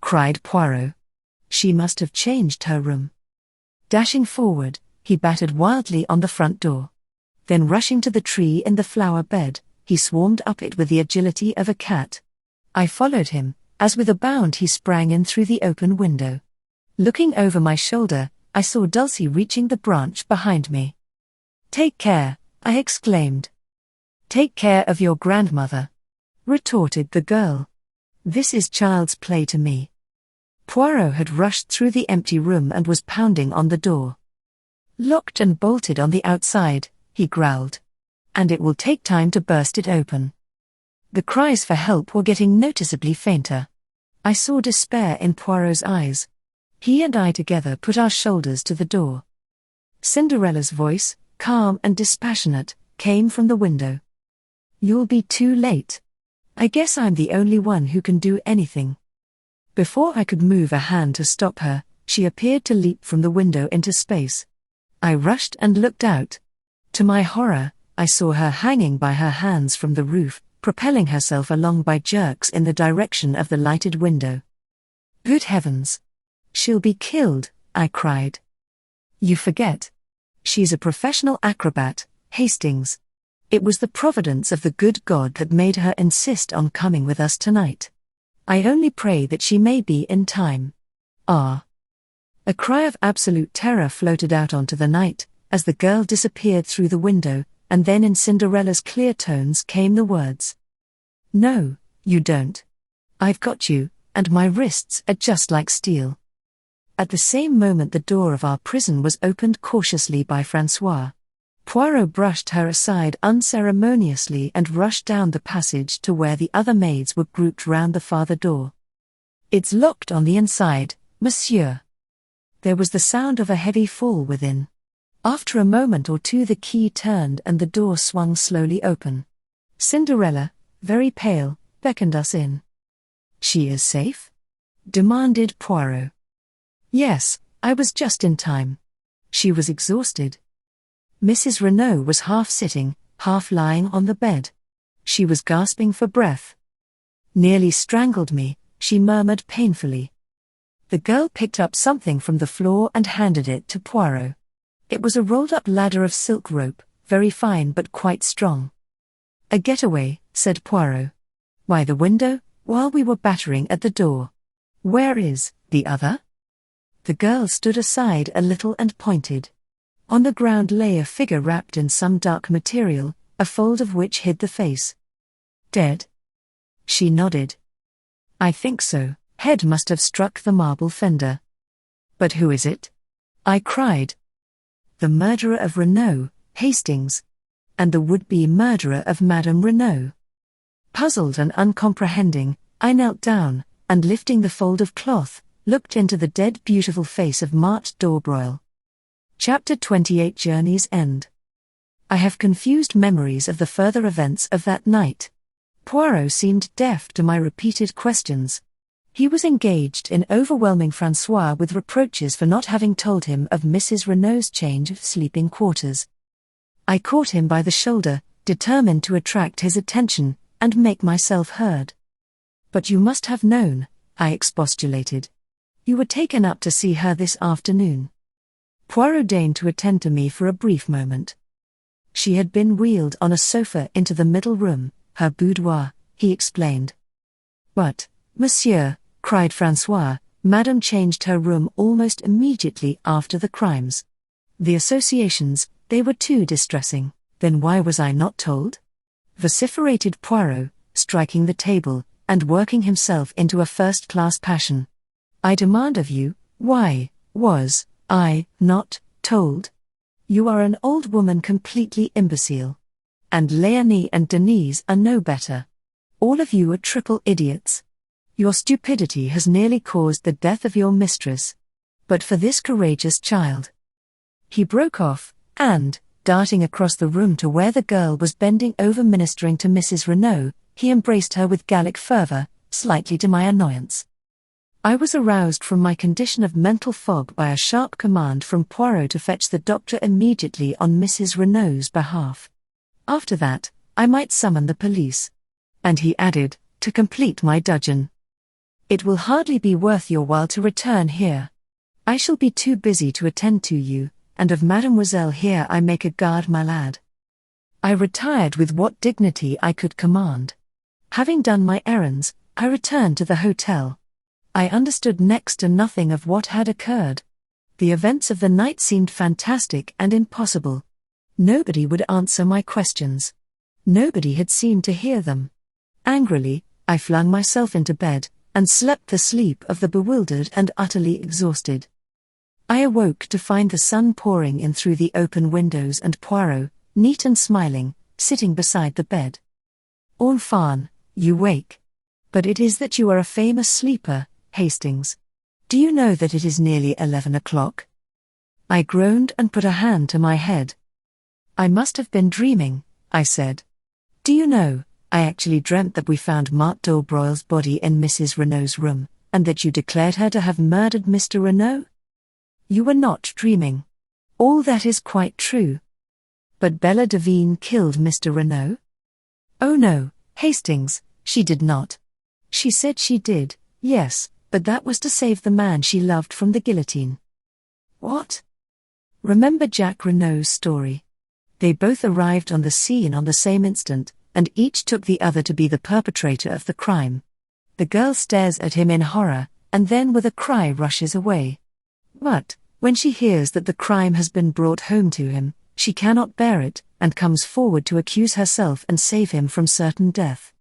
Cried Poirot. She must have changed her room. Dashing forward, he battered wildly on the front door. Then rushing to the tree in the flower bed, he swarmed up it with the agility of a cat. I followed him, as with a bound he sprang in through the open window. Looking over my shoulder, I saw Dulcie reaching the branch behind me. Take care, I exclaimed. Take care of your grandmother, retorted the girl. This is child's play to me. Poirot had rushed through the empty room and was pounding on the door. Locked and bolted on the outside, he growled. And it will take time to burst it open. The cries for help were getting noticeably fainter. I saw despair in Poirot's eyes. He and I together put our shoulders to the door. Cinderella's voice, calm and dispassionate, came from the window. You'll be too late. I guess I'm the only one who can do anything. Before I could move a hand to stop her, she appeared to leap from the window into space. I rushed and looked out. To my horror, I saw her hanging by her hands from the roof, propelling herself along by jerks in the direction of the lighted window. Good heavens! She'll be killed, I cried. You forget. She's a professional acrobat, Hastings. It was the providence of the good God that made her insist on coming with us tonight. I only pray that she may be in time. Ah! A cry of absolute terror floated out onto the night, as the girl disappeared through the window, and then in Cinderella's clear tones came the words. No, you don't. I've got you, and my wrists are just like steel. At the same moment the door of our prison was opened cautiously by Francois. Poirot brushed her aside unceremoniously and rushed down the passage to where the other maids were grouped round the farther door. It's locked on the inside, monsieur. There was the sound of a heavy fall within. After a moment or two the key turned and the door swung slowly open. Cinderella, very pale, beckoned us in. She is safe? Demanded Poirot. Yes, I was just in time. She was exhausted. Mrs. Renaud was half sitting, half lying on the bed. She was gasping for breath. Nearly strangled me, she murmured painfully. The girl picked up something from the floor and handed it to Poirot. It was a rolled-up ladder of silk rope, very fine but quite strong. A getaway, said Poirot. By the window, while we were battering at the door. Where is the other? The girl stood aside a little and pointed. On the ground lay a figure wrapped in some dark material, a fold of which hid the face. Dead? She nodded. I think so. Head must have struck the marble fender. But who is it? I cried. The murderer of Renaud, Hastings. And the would-be murderer of Madame Renaud. Puzzled and uncomprehending, I knelt down, and lifting the fold of cloth, looked into the dead beautiful face of Marthe d'Orbroil. Chapter 28 Journey's End. I have confused memories of the further events of that night. Poirot seemed deaf to my repeated questions. He was engaged in overwhelming Francois with reproaches for not having told him of Mrs. Renaud's change of sleeping quarters. I caught him by the shoulder, determined to attract his attention, and make myself heard. "But you must have known," I expostulated. "You were taken up to see her this afternoon." Poirot deigned to attend to me for a brief moment. "She had been wheeled on a sofa into the middle room, her boudoir," he explained. "But, monsieur," cried Francois, "Madame changed her room almost immediately after the crimes. The associations, they were too distressing. Then why was I not told?" vociferated Poirot, striking the table, and working himself into a first-class passion. "I demand of you, why was I not told? You are an old woman completely imbecile. And Léonie and Denise are no better. All of you are triple idiots. Your stupidity has nearly caused the death of your mistress. But for this courageous child—" He broke off, and, darting across the room to where the girl was bending over ministering to Mrs. Renaud, he embraced her with Gallic fervor, slightly to my annoyance. I was aroused from my condition of mental fog by a sharp command from Poirot to fetch the doctor immediately on Mrs. Renaud's behalf. After that, I might summon the police. And he added, to complete my dudgeon, "It will hardly be worth your while to return here. I shall be too busy to attend to you, and of Mademoiselle here I make a garde malade." I retired with what dignity I could command. Having done my errands, I returned to the hotel. I understood next to nothing of what had occurred. The events of the night seemed fantastic and impossible. Nobody would answer my questions. Nobody had seemed to hear them. Angrily, I flung myself into bed, and slept the sleep of the bewildered and utterly exhausted. I awoke to find the sun pouring in through the open windows and Poirot, neat and smiling, sitting beside the bed. "Enfin, you wake. But it is that you are a famous sleeper, Hastings. Do you know that it is nearly 11 o'clock? I groaned and put a hand to my head. "I must have been dreaming," I said. "Do you know, I actually dreamt that we found Marthe d'Orbroil's body in Mrs. Renaud's room, and that you declared her to have murdered Mr. Renaud? You were not dreaming. All that is quite true. But Bella Devine killed Mr. Renaud?" "Oh no, Hastings, she did not. She said she did, yes, but that was to save the man she loved from the guillotine." "What?" "Remember Jacques Renaud's story. They both arrived on the scene on the same instant, and each took the other to be the perpetrator of the crime. The girl stares at him in horror, and then with a cry rushes away. But, when she hears that the crime has been brought home to him, she cannot bear it, and comes forward to accuse herself and save him from certain death."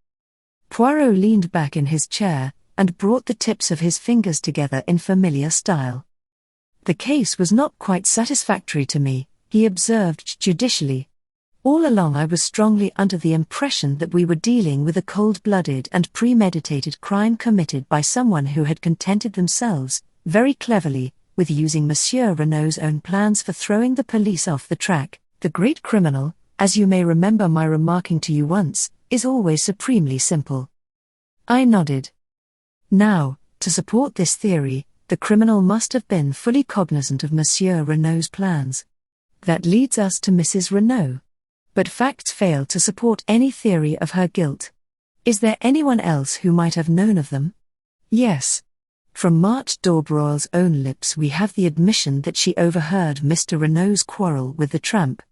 Poirot leaned back in his chair, and brought the tips of his fingers together in familiar style. "The case was not quite satisfactory to me," he observed judicially. "All along I was strongly under the impression that we were dealing with a cold-blooded and premeditated crime committed by someone who had contented themselves, very cleverly, with using Monsieur Renaud's own plans for throwing the police off the track. The great criminal, as you may remember my remarking to you once, is always supremely simple." I nodded. "Now, to support this theory, the criminal must have been fully cognizant of Monsieur Renaud's plans. That leads us to Mrs. Renaud. But facts fail to support any theory of her guilt. Is there anyone else who might have known of them? Yes. From Marthe d'Orbroil's own lips we have the admission that she overheard Mr. Renaud's quarrel with the tramp.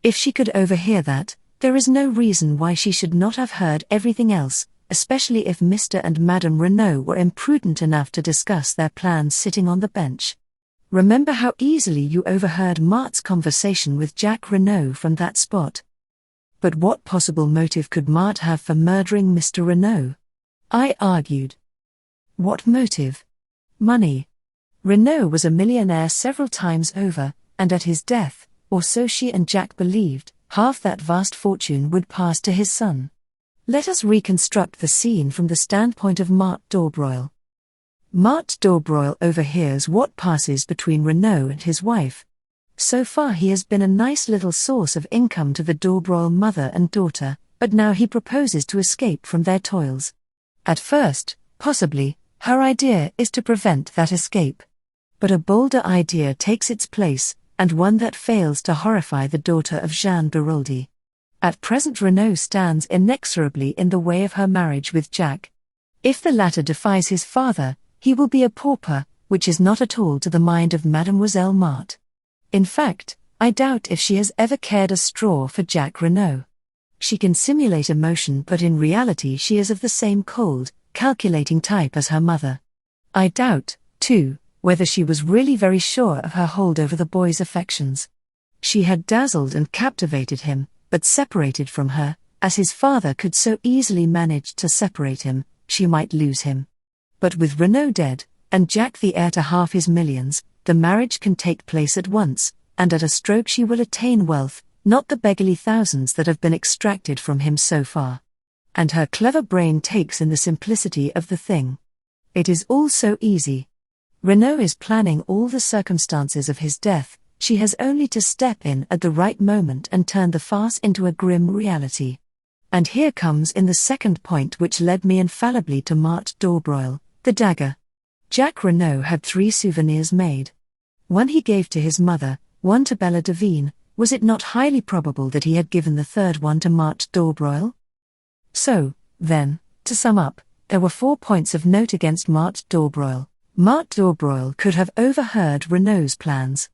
If she could overhear that, there is no reason why she should not have heard everything else, especially if Mr. and Madame Renaud were imprudent enough to discuss their plans sitting on the bench. Remember how easily you overheard Marthe's conversation with Jacques Renaud from that spot. But what possible motive could Marthe have for murdering Mr. Renaud? I argued. What motive? Money. Renaud was a millionaire several times over, and at his death, or so she and Jacques believed, half that vast fortune would pass to his son. Let us reconstruct the scene from the standpoint of Marthe d'Orbroil. Marthe d'Orbroil overhears what passes between Renauld and his wife. So far he has been a nice little source of income to the d'Orbroil mother and daughter, but now he proposes to escape from their toils. At first, possibly, her idea is to prevent that escape. But a bolder idea takes its place, and one that fails to horrify the daughter of Jean Beroldy. At present Renauld stands inexorably in the way of her marriage with Jack. If the latter defies his father, he will be a pauper, which is not at all to the mind of Mademoiselle Marthe. In fact, I doubt if she has ever cared a straw for Jack Renauld. She can simulate emotion, but in reality she is of the same cold, calculating type as her mother. I doubt, too, whether she was really very sure of her hold over the boy's affections. She had dazzled and captivated him, but separated from her, as his father could so easily manage to separate him, she might lose him. But with Renauld dead, and Jack the heir to half his millions, the marriage can take place at once, and at a stroke she will attain wealth, not the beggarly thousands that have been extracted from him so far. And her clever brain takes in the simplicity of the thing. It is all so easy. Renauld is planning all the circumstances of his death, she has only to step in at the right moment and turn the farce into a grim reality. And here comes in the second point which led me infallibly to Marthe d'Orbroil, the dagger. Jack Renauld had 3 souvenirs made. One he gave to his mother, one to Bella Devine. Was it not highly probable that he had given the third one to Marthe d'Orbroil? So, then, to sum up, there were 4 points of note against Marthe d'Orbroil. Marthe d'Orbroil could have overheard Renaud's plans.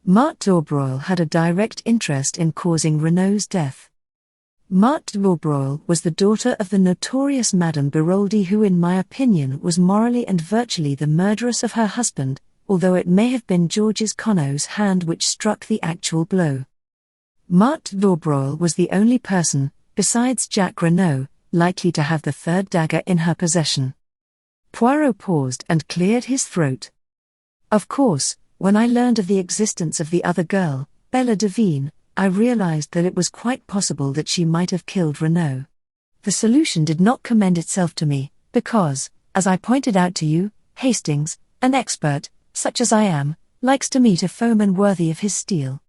Marthe d'Orbroil had a direct interest in causing Renaud's death. Marthe d'Orbroil was the daughter of the notorious Madame Beroldy, who in my opinion was morally and virtually the murderess of her husband, although it may have been Georges Conneau's hand which struck the actual blow. Marthe d'Orbroil was the only person, besides Jack Renauld, likely to have the third dagger in her possession. Poirot paused and cleared his throat. Of course, when I learned of the existence of the other girl, Bella Devine, I realized that it was quite possible that she might have killed Renaud. The solution did not commend itself to me, because, as I pointed out to you, Hastings, an expert, such as I am, likes to meet a foeman worthy of his steel.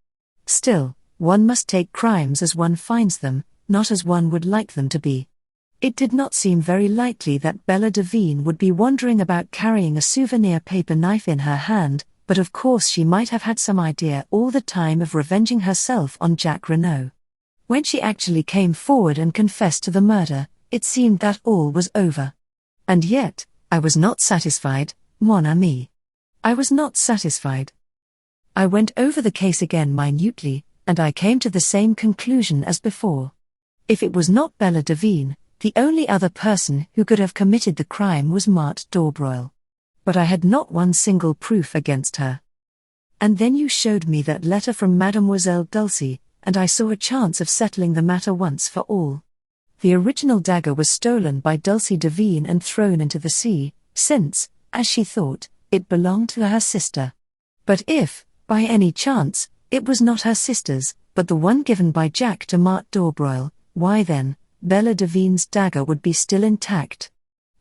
Still, one must take crimes as one finds them, not as one would like them to be. It did not seem very likely that Bella Devine would be wandering about carrying a souvenir paper knife in her hand, but of course she might have had some idea all the time of revenging herself on Jack Renaud. When she actually came forward and confessed to the murder, it seemed that all was over. And yet, I was not satisfied, mon ami. I was not satisfied. I went over the case again minutely, and I came to the same conclusion as before. If it was not Bella Devine, the only other person who could have committed the crime was Marthe d'Orbroil. But I had not one single proof against her. And then you showed me that letter from Mademoiselle Dulcie, and I saw a chance of settling the matter once for all. The original dagger was stolen by Dulcie Devine and thrown into the sea, since, as she thought, it belonged to her sister. But if, by any chance, it was not her sister's, but the one given by Jack to Marthe d'Orbroil, why then, Bella Devine's dagger would be still intact.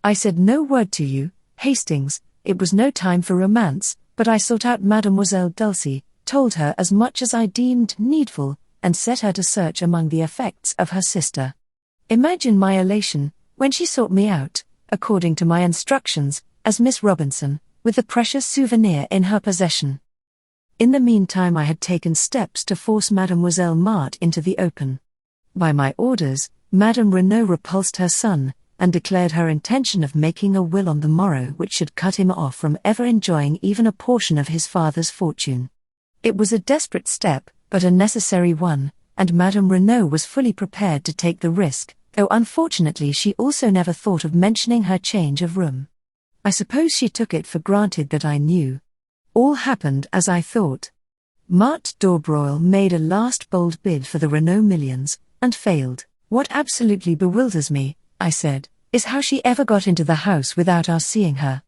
I said no word to you, Hastings. It was no time for romance, but I sought out Mademoiselle Dulcie, told her as much as I deemed needful, and set her to search among the effects of her sister. Imagine my elation, when she sought me out, according to my instructions, as Miss Robinson, with the precious souvenir in her possession. In the meantime I had taken steps to force Mademoiselle Marthe into the open. By my orders, Madame Renaud repulsed her son, and declared her intention of making a will on the morrow which should cut him off from ever enjoying even a portion of his father's fortune. It was a desperate step, but a necessary one, and Madame Renaud was fully prepared to take the risk, though unfortunately she also never thought of mentioning her change of room. I suppose she took it for granted that I knew. All happened as I thought. Marthe d'Orbroil made a last bold bid for the Renaud millions, and failed. What absolutely bewilders me, I said, is how she ever got into the house without our seeing her.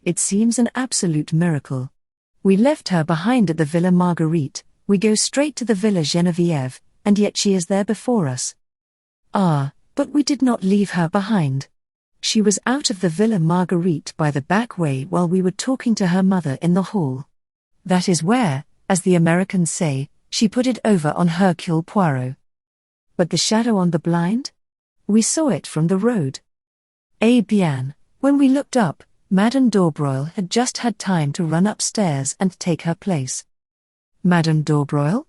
It seems an absolute miracle. We left her behind at the Villa Marguerite, we go straight to the Villa Geneviève, and yet she is there before us. Ah, But we did not leave her behind. She was out of the Villa Marguerite by the back way while we were talking to her mother in the hall. That is where, as the Americans say, she put it over on Hercule Poirot. But the shadow on the blind? We saw it from the road. Eh bien, when we looked up, Madame d'Aubroil had just had time to run upstairs and take her place. Madame d'Aubroil?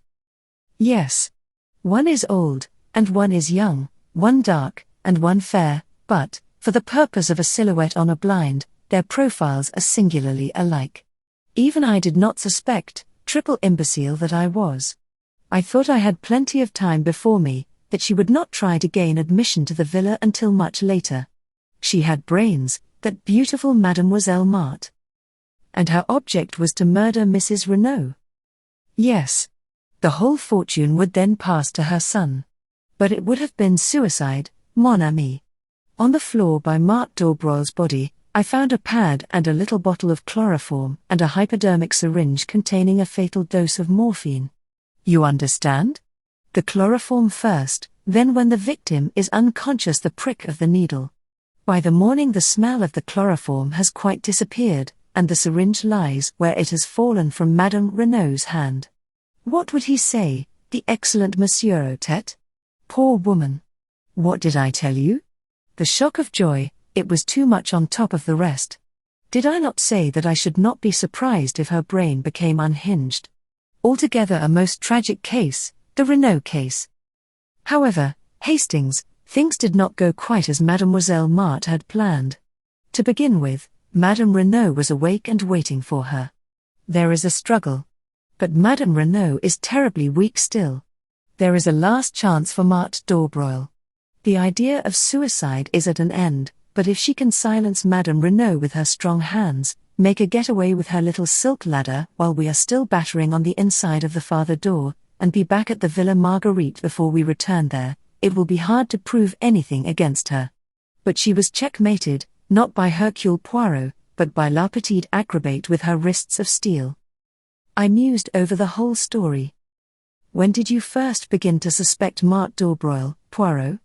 Yes. One is old, and one is young, one dark, and one fair, but, for the purpose of a silhouette on a blind, their profiles are singularly alike. Even I did not suspect, triple imbecile that I was. I thought I had plenty of time before me, that she would not try to gain admission to the villa until much later. She had brains, that beautiful Mademoiselle Marthe. And her object was to murder Mrs. Renauld. Yes. The whole fortune would then pass to her son. But it would have been suicide, mon ami. On the floor by Marthe d'Aubroil's body, I found a pad and a little bottle of chloroform and a hypodermic syringe containing a fatal dose of morphine. You understand? The chloroform first, then when the victim is unconscious the prick of the needle. By the morning the smell of the chloroform has quite disappeared, and the syringe lies where it has fallen from Madame Renaud's hand. What would he say, the excellent Monsieur Otet? Poor woman. What did I tell you? The shock of joy, it was too much on top of the rest. Did I not say that I should not be surprised if her brain became unhinged? Altogether a most tragic case, the Renaud case. However, Hastings, things did not go quite as Mademoiselle Marthe had planned. To begin with, Madame Renaud was awake and waiting for her. There is a struggle. But Madame Renaud is terribly weak still. There is a last chance for Marthe d'Aubroil. The idea of suicide is at an end, but if she can silence Madame Renaud with her strong hands, make a getaway with her little silk ladder while we are still battering on the inside of the farther door, and be back at the Villa Marguerite before we return there, it will be hard to prove anything against her. But she was checkmated, not by Hercule Poirot, but by la petite acrobate with her wrists of steel. I mused over the whole story. When did you first begin to suspect Marthe d'Aubroil, Poirot?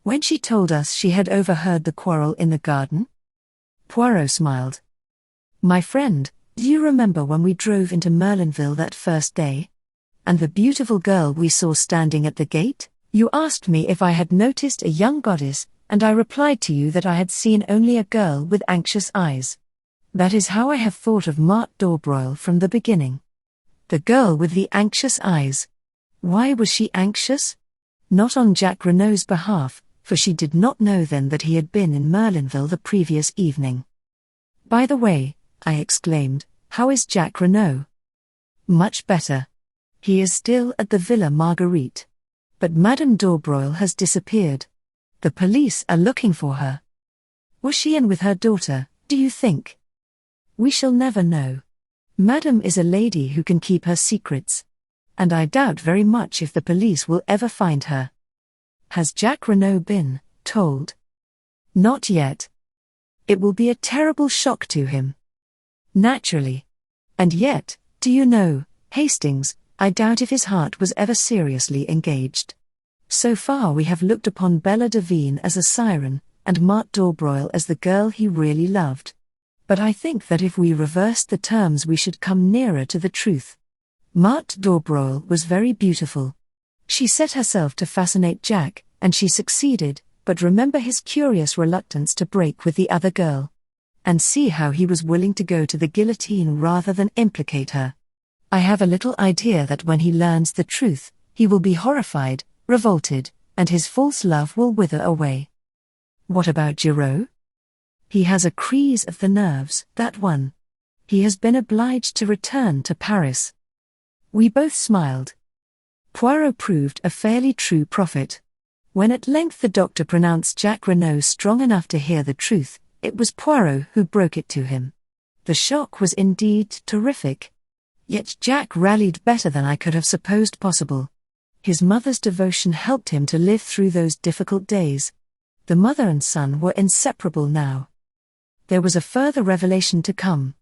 When she told us she had overheard the quarrel in the garden? Poirot smiled. My friend, do you remember when we drove into Merlinville that first day? And the beautiful girl we saw standing at the gate? You asked me if I had noticed a young goddess, and I replied to you that I had seen only a girl with anxious eyes. That is how I have thought of Marthe d'Aubroil from the beginning. The girl with the anxious eyes. Why was she anxious? Not on Jack Renaud's behalf, for she did not know then that he had been in Merlinville the previous evening. By the way, I exclaimed, how is Jack Renaud? Much better. He is still at the Villa Marguerite. But Madame d'Aubroil has disappeared. The police are looking for her. Was she in with her daughter, do you think? We shall never know. Madame is a lady who can keep her secrets. And I doubt very much if the police will ever find her. Has Jack Renaud been told? Not yet. It will be a terrible shock to him. Naturally. And yet, do you know, Hastings, I doubt if his heart was ever seriously engaged. So far we have looked upon Bella Devine as a siren, and Marthe d'Aubroil as the girl he really loved. But I think that if we reversed the terms we should come nearer to the truth. Marthe d'Aubroil was very beautiful. She set herself to fascinate Jack, and she succeeded, but remember his curious reluctance to break with the other girl. And see how he was willing to go to the guillotine rather than implicate her. I have a little idea that when he learns the truth, he will be horrified, revolted, and his false love will wither away. What about Giraud? He has a crise of the nerves, that one. He has been obliged to return to Paris. We both smiled. Poirot proved a fairly true prophet. When at length the doctor pronounced Jack Renaud strong enough to hear the truth, it was Poirot who broke it to him. The shock was indeed terrific. Yet Jack rallied better than I could have supposed possible. His mother's devotion helped him to live through those difficult days. The mother and son were inseparable now. There was a further revelation to come.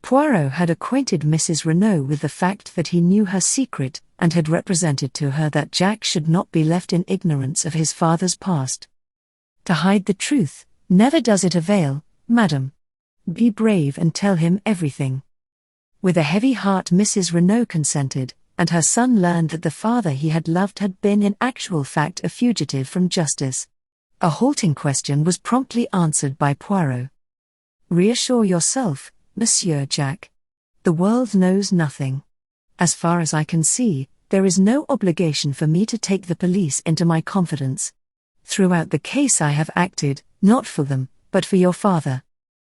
Poirot had acquainted Mrs. Renaud with the fact that he knew her secret, and had represented to her that Jack should not be left in ignorance of his father's past. To hide the truth, never does it avail, madam. Be brave and tell him everything. With a heavy heart Mrs. Renauld consented, and her son learned that the father he had loved had been in actual fact a fugitive from justice. A halting question was promptly answered by Poirot. Reassure yourself, Monsieur Jack. The world knows nothing. As far as I can see, there is no obligation for me to take the police into my confidence. Throughout the case I have acted, not for them, but for your father.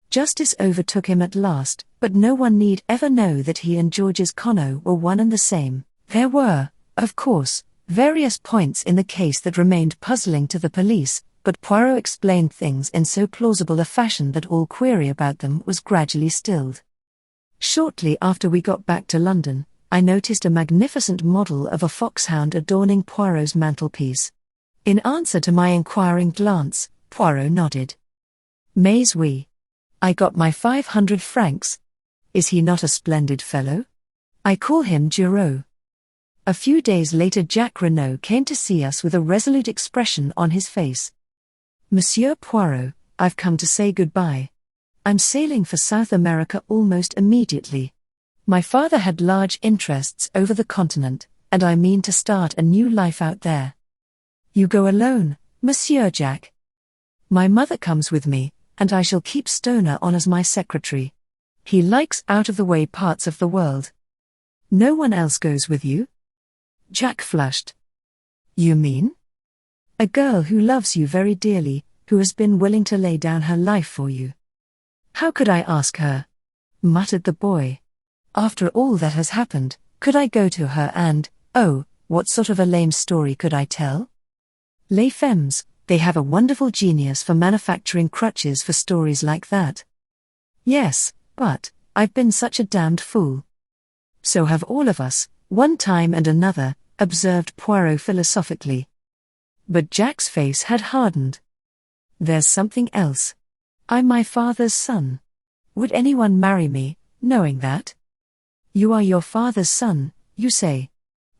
Justice overtook him at last, but no one need ever know that he and Georges Conneau were one and the same. There were, of course, various points in the case that remained puzzling to the police, but Poirot explained things in so plausible a fashion that all query about them was gradually stilled. Shortly after we got back to London, I noticed a magnificent model of a foxhound adorning Poirot's mantelpiece. In answer to my inquiring glance, Poirot nodded. Mais oui. I got my 500 francs. Is he not a splendid fellow? I call him Giraud. A few days later Jack Renaud came to see us with a resolute expression on his face. Monsieur Poirot, I've come to say goodbye. I'm sailing for South America almost immediately. My father had large interests over the continent, and I mean to start a new life out there. You go alone, Monsieur Jack. My mother comes with me, and I shall keep Stoner on as my secretary. He likes out-of-the-way parts of the world. No one else goes with you? Jack flushed. You mean? A girl who loves you very dearly, who has been willing to lay down her life for you. How could I ask her? Muttered the boy. After all that has happened, could I go to her and, oh, what sort of a lame story could I tell? Les femmes, they have a wonderful genius for manufacturing crutches for stories like that. Yes, but, I've been such a damned fool. So have all of us, one time and another, observed Poirot philosophically. But Jack's face had hardened. There's something else. I'm my father's son. Would anyone marry me, knowing that? You are your father's son, you say.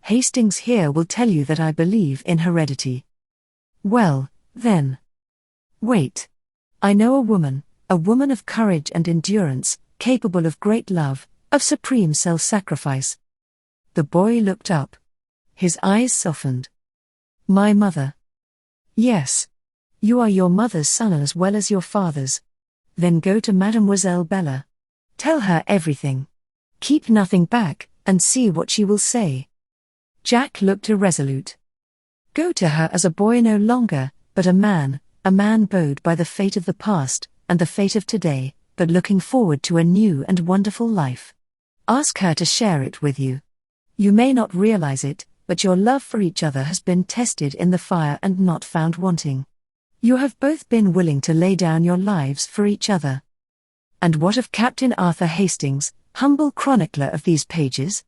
Hastings here will tell you that I believe in heredity. Well, then. Wait. I know a woman of courage and endurance, capable of great love, of supreme self-sacrifice. The boy looked up. His eyes softened. My mother. Yes. You are your mother's son as well as your father's. Then go to Mademoiselle Bella. Tell her everything. Keep nothing back, and see what she will say. Jack looked irresolute. Go to her as a boy no longer, but a man bowed by the fate of the past, and the fate of today, but looking forward to a new and wonderful life. Ask her to share it with you. You may not realize it, but your love for each other has been tested in the fire and not found wanting. You have both been willing to lay down your lives for each other. And what of Captain Arthur Hastings, humble chronicler of these pages?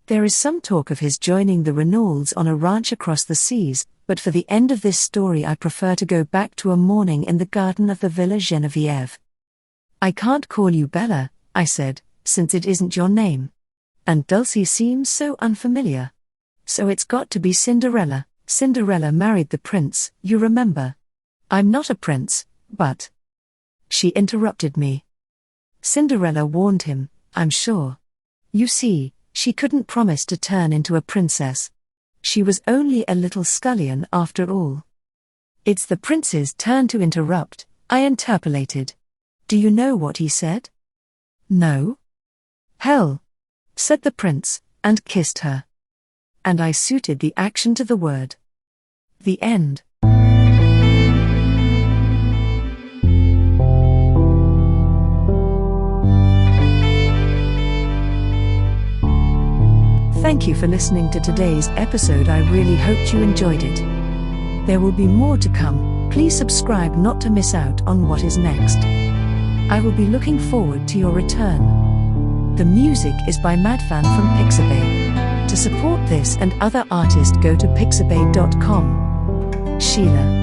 There is some talk of his joining the Renaulds on a ranch across the seas, but for the end of this story I prefer to go back to a morning in the garden of the Villa Geneviève. I can't call you Bella, I said, since it isn't your name. And Dulcie seems so unfamiliar. So it's got to be Cinderella. Cinderella married the prince, you remember. I'm not a prince, but... She interrupted me. Cinderella warned him, I'm sure. You see, she couldn't promise to turn into a princess. She was only a little scullion after all. It's the prince's turn to interrupt, I interpolated. Do you know what he said? No. Hell, said the prince, and kissed her. And I suited the action to the word. The end. Thank you for listening to today's episode. I really hoped you enjoyed it. There will be more to come. Please subscribe not to miss out on what is next. I will be looking forward to your return. The music is by Madfan from Pixabay. To support this and other artists, go to pixabay.com. Sheila.